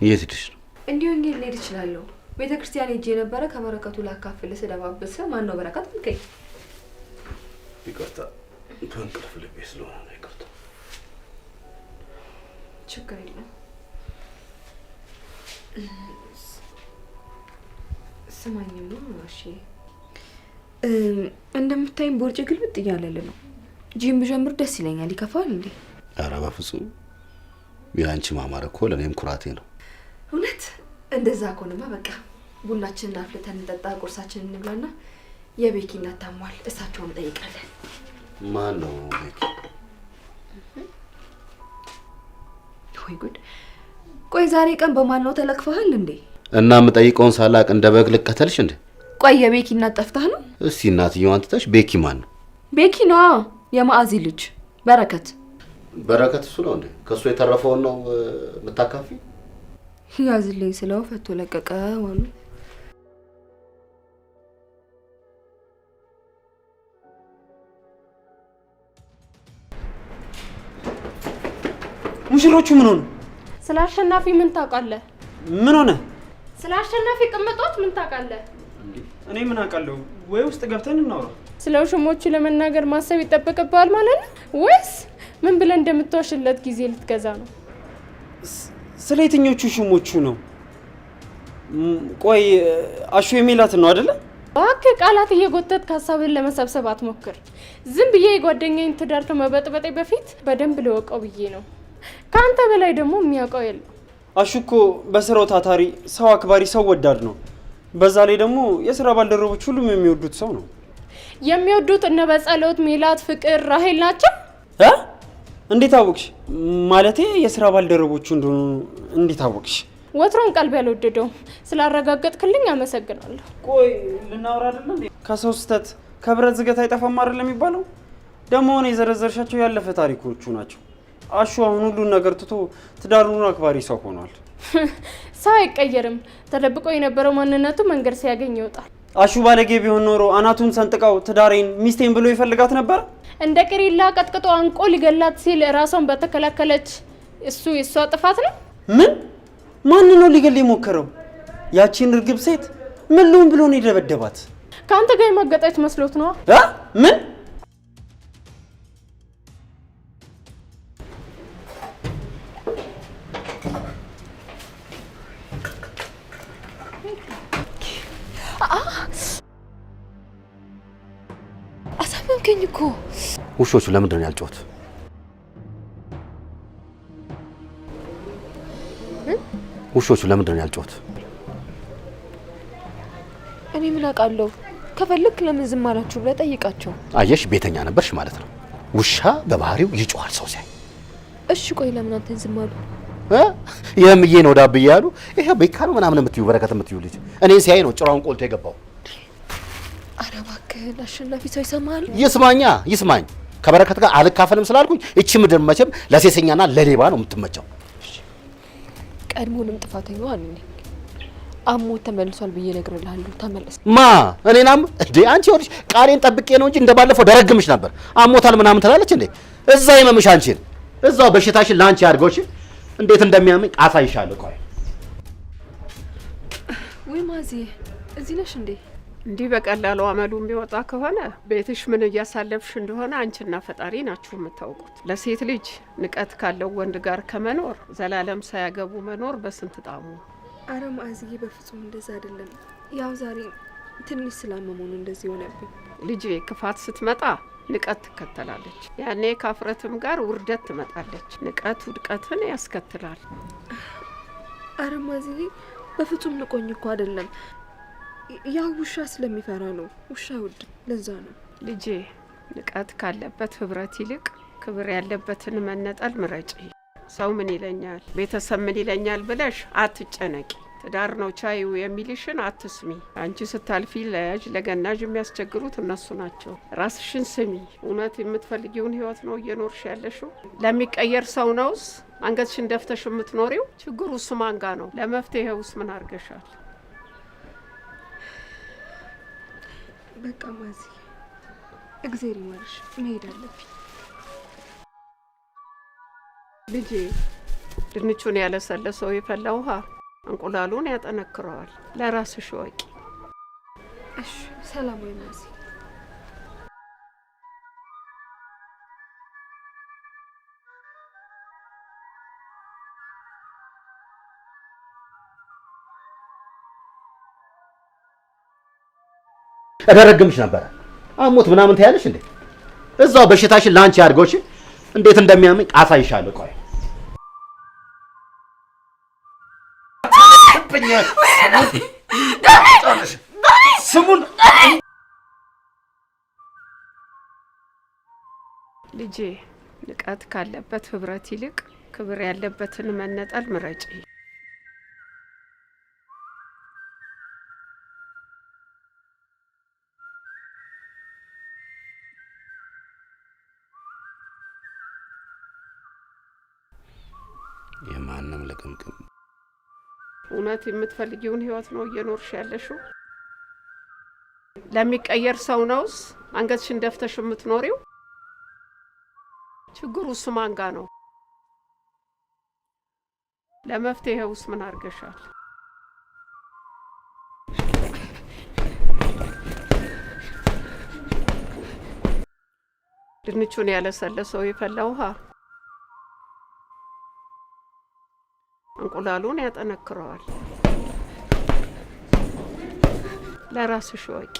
የት ሄድሽ ነው? እንዲሁ እንግዲህ ልሄድ እችላለሁ። ቤተ ክርስቲያን ሄጄ ነበረ። ከበረከቱ ላካፍል ስደባብስ ማን ነው በረከት አልከኝ። ይቅርታ፣ በእንቅልፍ ልቤ ስለሆነ ነው። ይቅርታ። ችግር የለም። ስማኝም ነው እሺ። እንደምታይም ቦርጭ ግልብጥ እያለል ነው። ጂም ብጀምር ደስ ይለኛል። ይከፋል እንዴ? ኧረ በፍጹም። የአንቺ ማማር እኮ ለእኔም ኩራቴ ነው። እውነት? እንደዛ ከሆነማ በቃ ቡናችንን አፍልተን እንጠጣ፣ ቁርሳችንን እንብላና የቤኪ እናት ታሟል፣ እሳቸውን እንጠይቃለን። ማን ነው ቤኪ? ወይ ጉድ! ቆይ ዛሬ ቀን በማን ነው ተለክፈሃል እንዴ? እና የምጠይቀውን ሳላቅ እንደ በግ ልከተልሽ እንዴ? ቆይ የቤኪ እናት ጠፍታህ ነው? እስቲ እናትየዋን ትተሽ ቤኪ ማን ነው? ቤኪ ነዋ፣ የማዕዚ ልጅ በረከት። በረከት እሱ ነው እንዴ? ከእሱ የተረፈውን ነው የምታካፊ? ያዝልኝ ስለው ፈቶ ለቀቀ ዋሉ። ሙሽሮቹ ምን ሆኑ? ስለ አሸናፊ ምን ታውቃለህ? ምን ሆነ? ስለ አሸናፊ ቅምጦት ምን ታውቃለህ? እኔ ምን አውቃለሁ? ወይ ውስጥ ገብተን እናውራ። ስለ ውሽሞቹ ለመናገር ማሰብ ይጠበቅብሃል ማለት ነው ወይስ ምን ብለን እንደምትዋሽለት ጊዜ ልትገዛ ነው? ስለ የትኞቹ ሽሞቹ ነው? ቆይ አሹ የሚላት ነው አይደለ? እባክህ ቃላት እየጎተትክ ሀሳብን ለመሰብሰብ አትሞክር። ዝም ብዬ የጓደኛዬን ትዳር ከመበጥበጤ በፊት በደንብ ልወቀው ብዬ ነው። ከአንተ በላይ ደግሞ የሚያውቀው የለም። አሹ እኮ በስራው ታታሪ፣ ሰው አክባሪ፣ ሰው ወዳድ ነው። በዛ ላይ ደግሞ የስራ ባልደረቦች ሁሉም የሚወዱት ሰው ነው። የሚወዱት እነ በጸሎት፣ ሜላት፣ ፍቅር፣ ራሄል ናቸው። እንዴት አወቅሽ? ማለቴ የስራ ባልደረቦቹ እንደሆኑ እንዴት አወቅሽ? ወትሮን ቀልብ ያልወደደውም ስላረጋገጥክልኝ አመሰግናለሁ። ቆይ ልናወራ አይደለም እንዴ? ከሰው ስህተት ከብረት ዝገት አይጠፋም አይደል የሚባለው? ደግሞ እኔ የዘረዘርሻቸው ያለፈ ታሪኮቹ ናቸው። አሹ አሁን ሁሉን ነገር ትቶ ትዳሩን አክባሪ ሰው ሆኗል። ሰው አይቀየርም። ተደብቆ የነበረው ማንነቱ መንገድ ሲያገኝ ይወጣል። አሹ ባለጌ ቢሆን ኖሮ አናቱን ሰንጥቀው ትዳሬን ሚስቴን ብሎ ይፈልጋት ነበር። እንደ ቅሪላ ቀጥቅጦ አንቆ ሊገላት ሲል ራሷን በተከላከለች እሱ የሷ ጥፋት ነው። ምን? ማን ነው ሊገል የሞከረው? ያቺን እርግብ ሴት ምን ልሁን ብሎ ነው የደበደባት? ከአንተ ጋር የማገጣች መስሎት ነው። ምን? አሳመምከኝ እኮ። ውሾቹ ለምንድን ነው ያልጮት? ውሾቹ ለምንድን ነው ያልጮት? እኔ ምን አውቃለሁ? ከፈልክ ለምን ዝም አላችሁ ብለህ ጠይቃቸው። አየሽ፣ ቤተኛ ነበርሽ ማለት ነው። ውሻ በባህሪው ይጮሃል ሰው ሲያይ። እሺ ቆይ ለምን አንተን ዝም አሉ? የምዬ ነው ዳብዬ ያሉ። ይሄ በይካኑ ምናምን የምትዩ በረከት የምትዩ ልጅ እኔን ሲያይ ነው ጭራውን ቆልቶ የገባው። ኧረ እባክህ አሸናፊ ሰው ይሰማል። ይስማኛ ይስማኝ። ከበረከት ጋር አልካፈልም ስላልኩኝ እቺ ምድር መቼም ለሴሰኛና ለሌባ ነው የምትመቸው። ቀድሞንም ጥፋተኛው እኔ ነኝ። አሞት ተመልሷል ብዬ እነግርልሃለሁ። ተመለስ። ማ እኔናም እንዴ? አንቺ ወርሽ ቃሌን ጠብቄ ነው እንጂ እንደባለፈው ደረግምሽ ነበር። አሞታል ምናምን ትላለች እንዴ? እዛ ይመምሽ አንቺን፣ እዛው በሽታሽን ላንቺ አድርገውሽ እንዴት እንደሚያመኝ አሳይሻለሁ። ቆይ ወይ ማዚ እዚህ ነሽ እንዴ? እንዲህ በቀላሉ አመሉ የሚወጣ ከሆነ ቤትሽ ምን እያሳለፍሽ እንደሆነ አንቺና ፈጣሪ ናችሁ የምታውቁት። ለሴት ልጅ ንቀት ካለው ወንድ ጋር ከመኖር ዘላለም ሳያገቡ መኖር በስንት ጣሙ። አረ ማዚዬ በፍጹም እንደዛ አይደለም። ያው ዛሬ ትንሽ ስላመመው ነው እንደዚህ ሆነብኝ። ልጄ ክፋት ስትመጣ ንቀት ትከተላለች። ያኔ ካፍረትም ጋር ውርደት ትመጣለች። ንቀት ውድቀትን ያስከትላል። አረ ማዚዬ በፍጹም ንቆኝ እኮ አይደለም። ያው ውሻ ስለሚፈራ ነው። ውሻ ውድ ለዛ ነው። ልጄ ንቀት ካለበት ህብረት ይልቅ ክብር ያለበትን መነጠል ምረጪ። ሰው ምን ይለኛል፣ ቤተሰብ ምን ይለኛል ብለሽ አትጨነቂ። ትዳር ነው ቻዩ የሚልሽን አትስሚ። አንቺ ስታልፊ ለያዥ ለገናዥ የሚያስቸግሩት እነሱ ናቸው። ራስሽን ስሚ። እውነት የምትፈልጊውን ህይወት ነው እየኖርሽ ያለሽው? ለሚቀየር ሰው ነውስ አንገትሽን ደፍተሽ የምትኖሪው? ችግሩስ ማን ጋ ነው? ለመፍትሄውስ ምን አርገሻል? በቃ ማዚ እግዜር ይማርሽ፣ መሄድ አለብኝ። ልጄ ድንቹን ያለሰለሰው የፈላ ውሃ እንቁላሉን ያጠነክረዋል። ለራስሽ ወቂ። እሺ ሰላም ወይ ማዚ። እደረግምሽ ነበር። አሞት ምናምን ታያለሽ እንዴ? እዛው በሽታሽን ላንቺ አድርገውሽ እንዴት እንደሚያመኝ አሳይሻለሁ። ቆይ ስሙን ልጄ ንቀት ካለበት ህብረት ይልቅ ክብር ያለበትን መነጠል ምረጪ። የማንም ለቅምቅም እውነት የምትፈልጊውን ህይወት ነው እየኖርሽ ያለሽው? ለሚቀየር ሰው ነውስ አንገትሽን ደፍተሽ የምትኖሪው? ችግሩስ ማን ጋ ነው? ለመፍትሄውስ ምን አርገሻል? ድንቹን ያለሰለሰው የፈላ ውሃ እንቁላሉን ያጠነክረዋል። ለራስሽ ወቂ።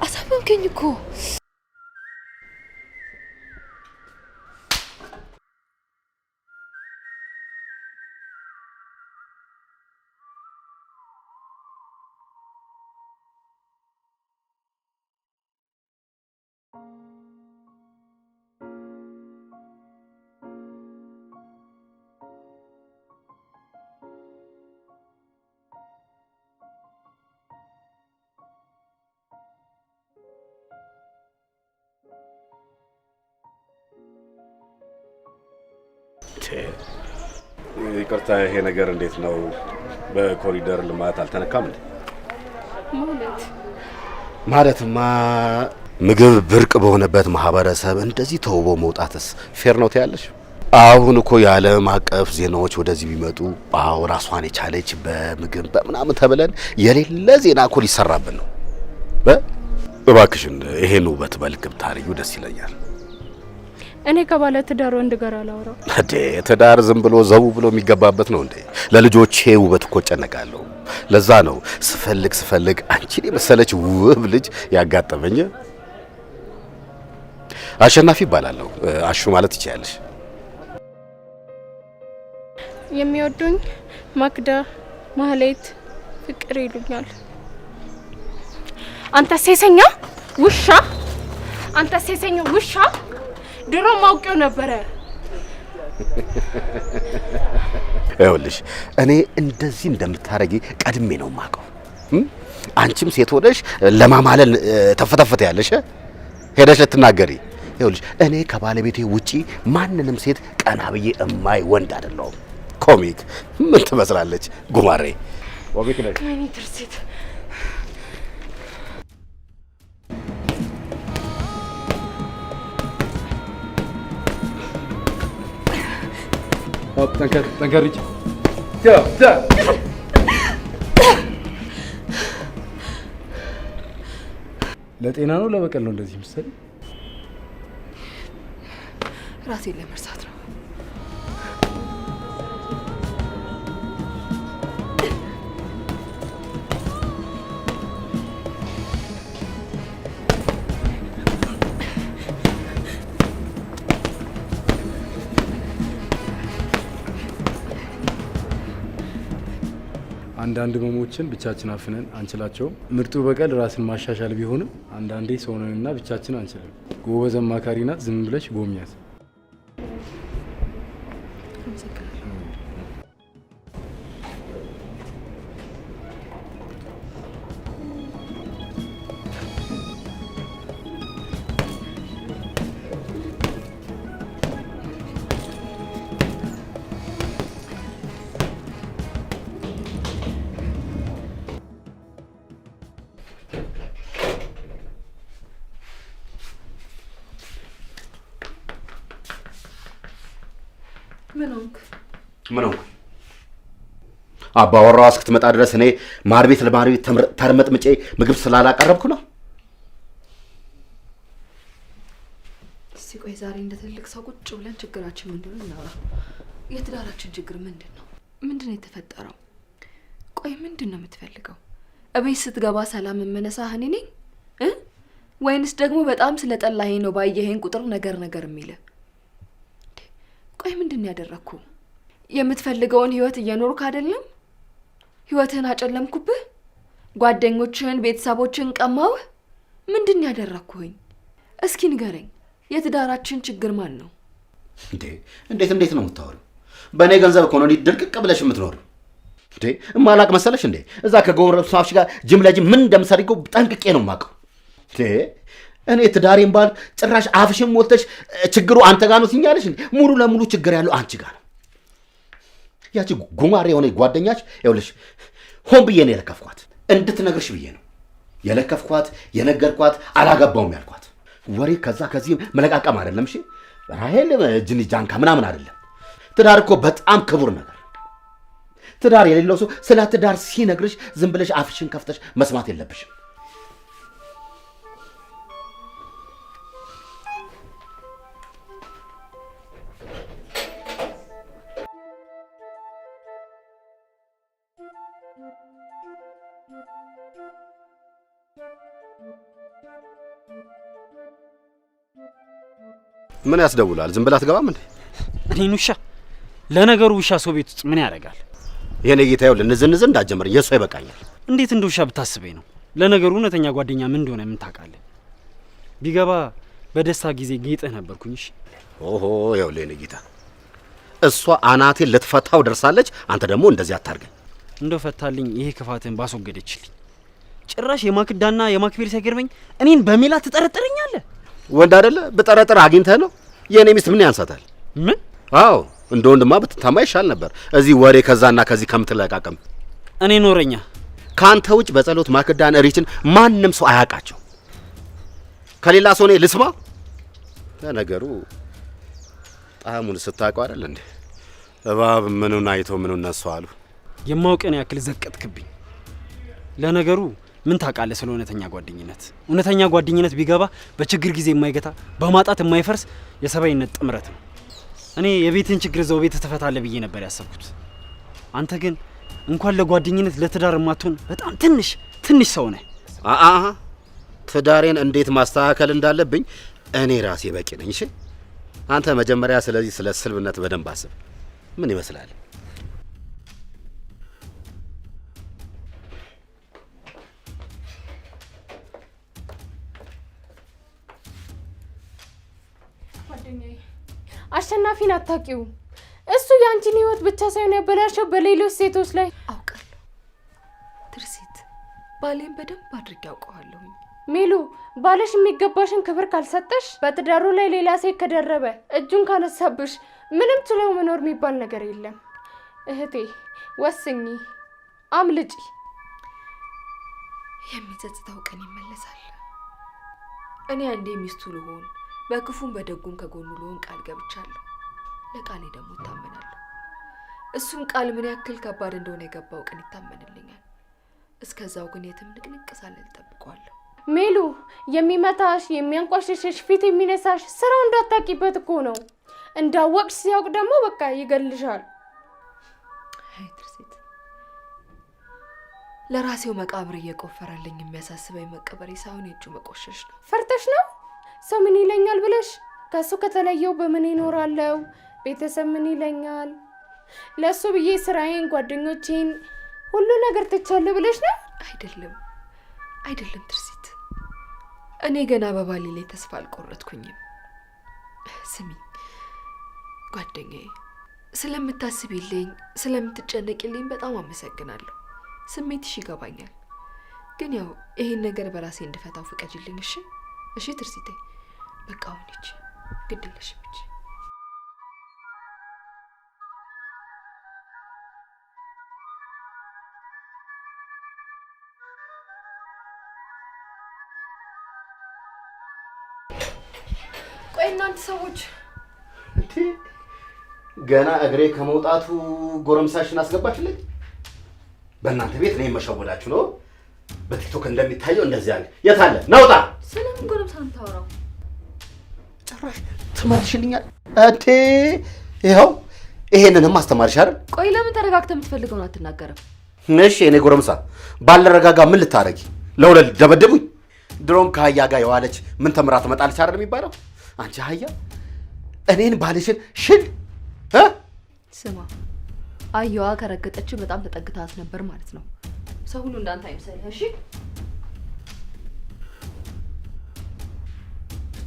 አሳመንከኝ እኮ። ይቅርታ፣ ይሄ ነገር እንዴት ነው? በኮሪደር ልማት አልተነካም እንዴ? ማለትማ ምግብ ብርቅ በሆነበት ማህበረሰብ እንደዚህ ተውቦ መውጣትስ ፌር ነው ትያለሽ? አሁን እኮ የዓለም አቀፍ ዜናዎች ወደዚህ ቢመጡ አዎ ራሷን የቻለች በምግብ በምናምን ተብለን የሌለ ዜና እኮ ሊሰራብን ነው። እባክሽን ይሄን ውበት በልክም ታሪዩ ደስ ይለኛል። እኔ ከባለ ትዳር ወንድ ጋር አላወራው እንዴ? ትዳር ዝም ብሎ ዘው ብሎ የሚገባበት ነው እንዴ? ለልጆቼ ውበት እኮ ጨነቃለሁ። ለዛ ነው ስፈልግ አንቺን የመሰለች ውብ ልጅ ያጋጠመኝ። አሸናፊ ይባላለሁ። አሹ ማለት ትችያለሽ። የሚወዱኝ ማክዳ፣ ማህሌት፣ ፍቅር ይሉኛል። አንተ ሴሰኛ ውሻ! አንተ ሴሰኛ ውሻ! ድሮ ማውቀው ነበረ። ይኸውልሽ እኔ እንደዚህ እንደምታረጊ ቀድሜ ነው ማቀው። አንቺም ሴት ሆነሽ ለማማለል ተፈተፈተ ያለሽ ሄደሽ ልትናገሪ። ይኸውልሽ እኔ ከባለቤቴ ውጪ ማንንም ሴት ቀና ብዬ እማይ ወንድ አይደለሁም። ኮሚክ ምን ትመስላለች ጉማሬ። ኮሚክ ነሽ። እኔ ትርሲት ጠንከር ልጅ ለጤና ነው ለበቀል ነው እንደዚህ ምሳሌ? ራሴን ለመርሳት ነው። አንዳንድ ህመሞችን ብቻችን አፍነን አንችላቸውም። ምርጡ በቀል ራስን ማሻሻል ቢሆንም አንዳንዴ ሰውነንና ብቻችን አንችልም። ጎበዝ አማካሪ ናት። ዝም ብለሽ ጎብኛት። ምን ሆንክ? አባወራዋ እስክትመጣ ድረስ እኔ ማር ቤት ለማር ቤት ተርመጥምጬ ምግብ ስላላቀረብኩ ነው። እስቲ ቆይ ዛሬ እንደ ትልቅ ሰው ቁጭ ብለን ችግራችን ምንድነው እናውራ። የትዳራችን ችግር ምንድነው? ምንድነው የተፈጠረው? ቆይ ምንድነው የምትፈልገው? እቤት ስትገባ ሰላም መነሳህ እኔ ነኝ ወይንስ ደግሞ በጣም ስለጠላኸኝ ነው ባየኸኝ ቁጥር ነገር የሚል? ቆይ ምንድነው ያደረኩ? የምትፈልገውን ህይወት እየኖርክ አይደለም? ህይወትህን አጨለምኩብህ? ጓደኞችህን፣ ቤተሰቦችህን ቀማውህ? ምንድነው ያደረኩኝ? እስኪ ንገረኝ። የትዳራችን ችግር ማን ነው? እንዴት ነው የምታወሪው? በእኔ ገንዘብ እኮ ነው ድርቅቅ ብለሽ የምትኖሪው። እማላቅ መሰለሽ እንዴ? እዛ ከጎረቤቶችሽ ጋር ጅም ለጅም ምን እንደምሰሪው ጠንቅቄ ነው የማውቀው። እኔ ትዳሬን ባል ጭራሽ አፍሽን ሞልተሽ ችግሩ አንተ ጋር ነው ትኛለሽ እንዴ? ሙሉ ለሙሉ ችግር ያለው አንቺ ጋር ነው። ያቺ ጉማሬ የሆነ ጓደኛች ይኸውልሽ ሆን ብዬ ነው የለከፍኳት፣ እንድትነግርሽ ብዬ ነው የለከፍኳት፣ የነገርኳት፣ አላገባውም ያልኳት። ወሬ ከዛ ከዚህ መለቃቀም አይደለም። እሺ ራሄል ጅኒ ጃንካ ምናምን አይደለም። ትዳር እኮ በጣም ክቡር ነገር። ትዳር የሌለው ሰው ስለ ትዳር ሲነግርሽ ዝም ብለሽ አፍሽን ከፍተሽ መስማት የለብሽም። ምን ያስደውላል? ዝም ብላ አትገባም እንዴ? እኔን ውሻ? ለነገሩ ውሻ ሰው ቤት ውስጥ ምን ያደርጋል? የኔ ጌታ ይኸውልህ፣ ንዝንዝ እንዳትጀምር፣ የእሷ ይበቃኛል። እንዴት እንደ ውሻ ብታስበኝ ነው? ለነገሩ እውነተኛ ጓደኛ ምን እንደሆነ ምን ታውቃለህ? ቢገባ በደስታ ጊዜ ጌጥህ ነበርኩኝ። እሺ ኦሆ፣ ይኸውልህ የኔ ጌታ፣ እሷ አናቴን ልትፈታው ደርሳለች። አንተ ደግሞ እንደዚህ አታርገኝ። እንደው ፈታልኝ፣ ይሄ ክፋትን ባስወገደችልኝ። ጭራሽ የማክዳና የማክቤር ሳይገርመኝ እኔን በሜላት ትጠረጥረኛለህ? ወንድ አይደለ? ብጠረጥር አግኝተህ ነው? የኔ ሚስት ምን ያንሳታል? ምን? አዎ እንደ ወንድማ ብትታማ ይሻል ነበር፣ እዚህ ወሬ ከዛና ከዚህ ከምትለቃቀም። እኔ ኖረኛ ካንተ ውጭ በጸሎት ማክዳን ሪችን ማንም ሰው አያውቃቸው። ከሌላ ሰው እኔ ልስማ? ለነገሩ ጣዕሙን ስታውቀው አይደል እንዴ? እባብ ምኑን አይቶ ምኑን ነሱ አሉ። የማውቀን ያክል ዘቀጥክብኝ። ለነገሩ ምን ታውቃለህ ስለ እውነተኛ ጓደኝነት? እውነተኛ ጓደኝነት ቢገባ በችግር ጊዜ የማይገታ በማጣት የማይፈርስ የሰብአዊነት ጥምረት ነው። እኔ የቤትን ችግር እዛው ቤት ትፈታለህ ብዬ ነበር ያሰብኩት። አንተ ግን እንኳን ለጓደኝነት ለትዳር የማትሆን በጣም ትንሽ ሰው ነህ። ትዳሬን እንዴት ማስተካከል እንዳለብኝ እኔ ራሴ በቂ ነኝ። እሺ አንተ መጀመሪያ ስለዚህ ስለ ስልብነት በደንብ አስብ። ምን ይመስላል? አሸናፊን አታውቂው? እሱ ያንቺን ህይወት ብቻ ሳይሆን ያበላሸው በሌሎች ሴቶች ላይ። አውቃለሁ ትርሲት፣ ባሌን በደንብ አድርጌ አውቀዋለሁ። ሜሉ፣ ባለሽ የሚገባሽን ክብር ካልሰጠሽ፣ በትዳሩ ላይ ሌላ ሴት ከደረበ፣ እጁን ካነሳብሽ ምንም ችለው መኖር የሚባል ነገር የለም። እህቴ ወስኚ፣ አምልጪ። የሚጸጽተው ቀን ይመለሳል። እኔ አንዴ ሚስቱ ልሆን በክፉም በደጉም ከጎኑ ልሆን ቃል ገብቻለሁ። ለቃሌ ደግሞ እታመናለሁ። እሱም ቃል ምን ያክል ከባድ እንደሆነ የገባው ቀን ይታመንልኛል። እስከዛው ግን የትም ንቅንቅ ሳልል እጠብቀዋለሁ። ሜሉ፣ የሚመታሽ የሚያንቋሽሽሽ ፊት የሚነሳሽ ስራው እንዳታቂበት እኮ ነው። እንዳወቅሽ ሲያውቅ ደግሞ በቃ ይገልሻል። አይ ትርሲት፣ ለራሴው መቃብር እየቆፈረልኝ የሚያሳስበኝ መቀበሬ ሳይሆን የእጁ መቆሸሽ ነው። ፈርተሽ ነው? ሰው ምን ይለኛል ብለሽ? ከሱ ከተለየው በምን ይኖራለው? ቤተሰብ ምን ይለኛል? ለሱ ብዬ ስራዬን፣ ጓደኞቼን፣ ሁሉ ነገር ትቻለሁ ብለሽ ነው? አይደለም ትርሲት፣ እኔ ገና በባሌ ላይ ተስፋ አልቆረጥኩኝም። ስሚ ጓደኛዬ፣ ስለምታስቢልኝ ስለምትጨነቂልኝ በጣም አመሰግናለሁ። ስሜትሽ ይገባኛል። ግን ያው ይሄን ነገር በራሴ እንድፈታው ፍቀጅልኝ። እሺ ትርሲቴ፣ በቃ ሆነች፣ ግድ የለሽም እንጂ። ቆይ እናንተ ሰዎች ገና እግሬ ከመውጣቱ ጎረምሳሽን አስገባችልኝ። በእናንተ ቤት እኔ መሸወዳችሁ ነው። በቲክቶክ እንደሚታየው እንደዚህ አለ። የት አለ? ናውጣ። ስለምን ጎረምሳ ነው የምታወራው? ጭራሽ ትመልሽልኛል እንዴ? ይኸው ይሄንንም አስተማርሽ አይደል? ቆይ ለምን ተረጋግተህ የምትፈልገውን አትናገርም? እሺ እኔ ጎረምሳ ባልረጋጋ ምን ልታረጊ? ለሁለት ደበደቡኝ። ድሮም ከአህያ ጋር የዋለች ምን ተምራ ትመጣለች አይደል የሚባለው? አንቺ አህያ እኔን ባልሽን ሽል ስማ፣ አህያዋ ከረገጠች በጣም ተጠግታት ነበር ማለት ነው። ሰው ሁሉ እንዳንተ አይምሰልህ እሺ?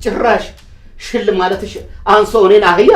ጭራሽ ሽል ማለትሽ አንሶ እኔን አህያ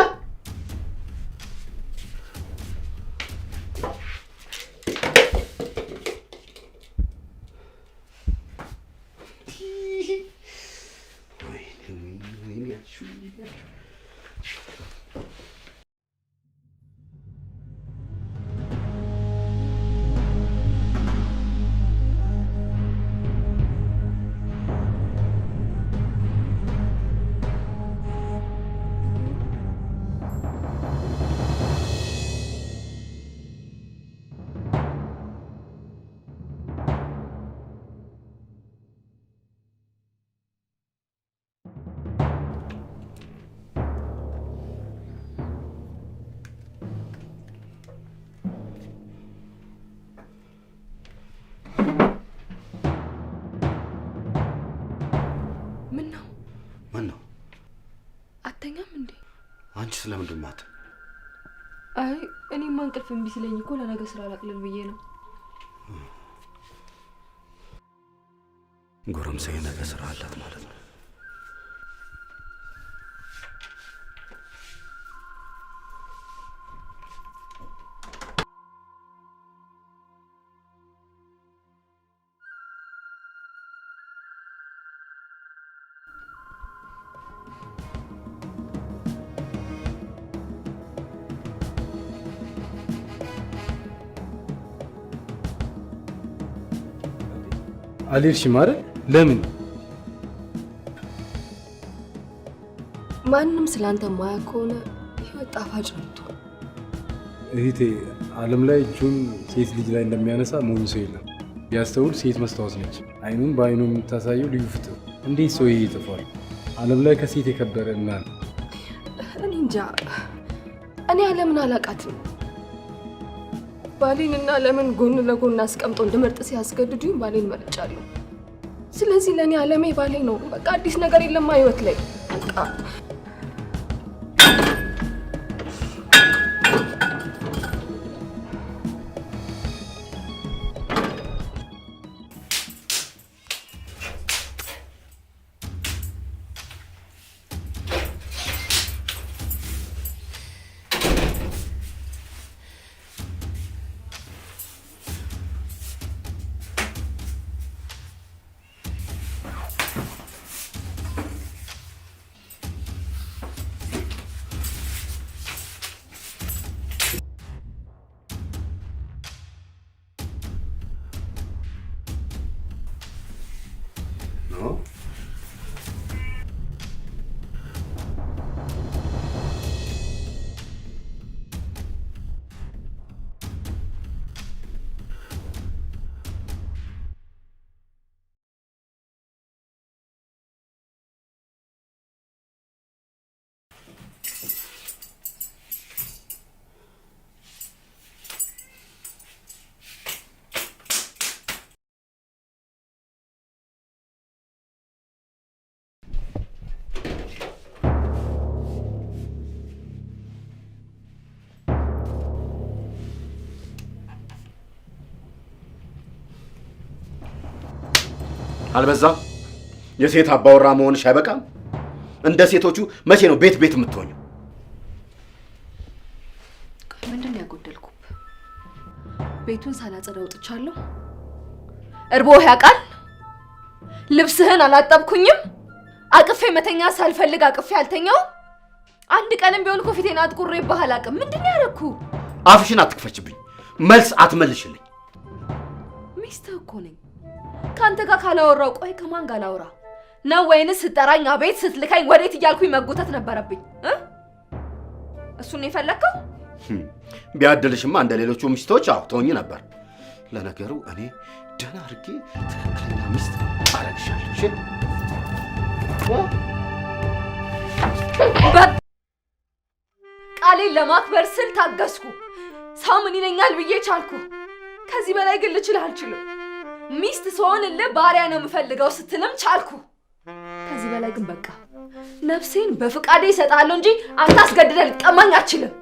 አንቺ ስለምንድን ማት? አይ እኔማ እንቅልፍ እምቢ ሲለኝ እኮ ለነገ ስራ ላቅልል ብዬ ነው። ጎረምሳዬ ነገ ስራ አላት ማለት ነው። አልሄድሽም አይደል? ለምን? ማንም ስላንተ ማያ ከሆነ ህይወት ጣፋጭ ነው። እህቴ ዓለም ላይ እጁን ሴት ልጅ ላይ እንደሚያነሳ ሞኝ ሰው የለም። ቢያስተውል ሴት መስታወት ነች። አይኑን በአይኑ የምታሳየው ልዩ ፍጥር። እንዴት ሰው ይሄ ይጠፋል? ዓለም ላይ ከሴት የከበረ እናል። እኔ እንጃ። እኔ ዓለምን አላውቃትም። ባሌንና ዓለምን ጎን ለጎን አስቀምጦ እንድመርጥ ሲያስገድዱኝ ባሌን መርጫለሁ። ስለዚህ ለእኔ ዓለሜ ባሌ ነው። በቃ አዲስ ነገር የለም ህይወት ላይ በቃ አልበዛም? የሴት አባወራ መሆንሽ አይበቃም? እንደ ሴቶቹ መቼ ነው ቤት ቤት የምትሆኚው? ምንድን ነው ያጎደልኩብ? ቤቱን ሳላጸዳ ወጥቻለሁ። እርቦህ ያውቃል? ልብስህን አላጠብኩኝም። አቅፌ መተኛ ሳልፈልግ አቅፌ አልተኛው። አንድ ቀንም ቢሆን እኮ ፊቴን አጥቁሬብህ አላውቅም። ምንድን ነው ያደረኩ? አፍሽን አትክፈችብኝ። መልስ አትመልሽልኝ። ሚስትህ እኮ ነኝ። ካንተ ጋር ካላወራው ቆይ ከማን ጋር ላውራ ነው? ወይንስ ስጠራኝ አቤት ስትልካኝ ወዴት እያልኩኝ መጎተት ነበረብኝ? እሱን ነው የፈለከው? ቢያድልሽማ እንደ ሌሎቹ ሚስቶች ትሆኚ ነበር። ለነገሩ እኔ ደህና አድርጌ ትክክለኛ ሚስት አረግሻለሁ። እሺ ቃሌን ለማክበር ስል ታገስኩ። ሰው ምን ይለኛል ብዬ ቻልኩ። ከዚህ በላይ ግን ልችል አልችልም። ሚስት ስሆንልህ ባሪያ ነው የምፈልገው ስትልም ቻልኩ። ከዚህ በላይ ግን በቃ ነፍሴን በፍቃዴ እሰጥሃለሁ እንጂ አንተ አስገድደህ ልትቀማኝ አትችልም።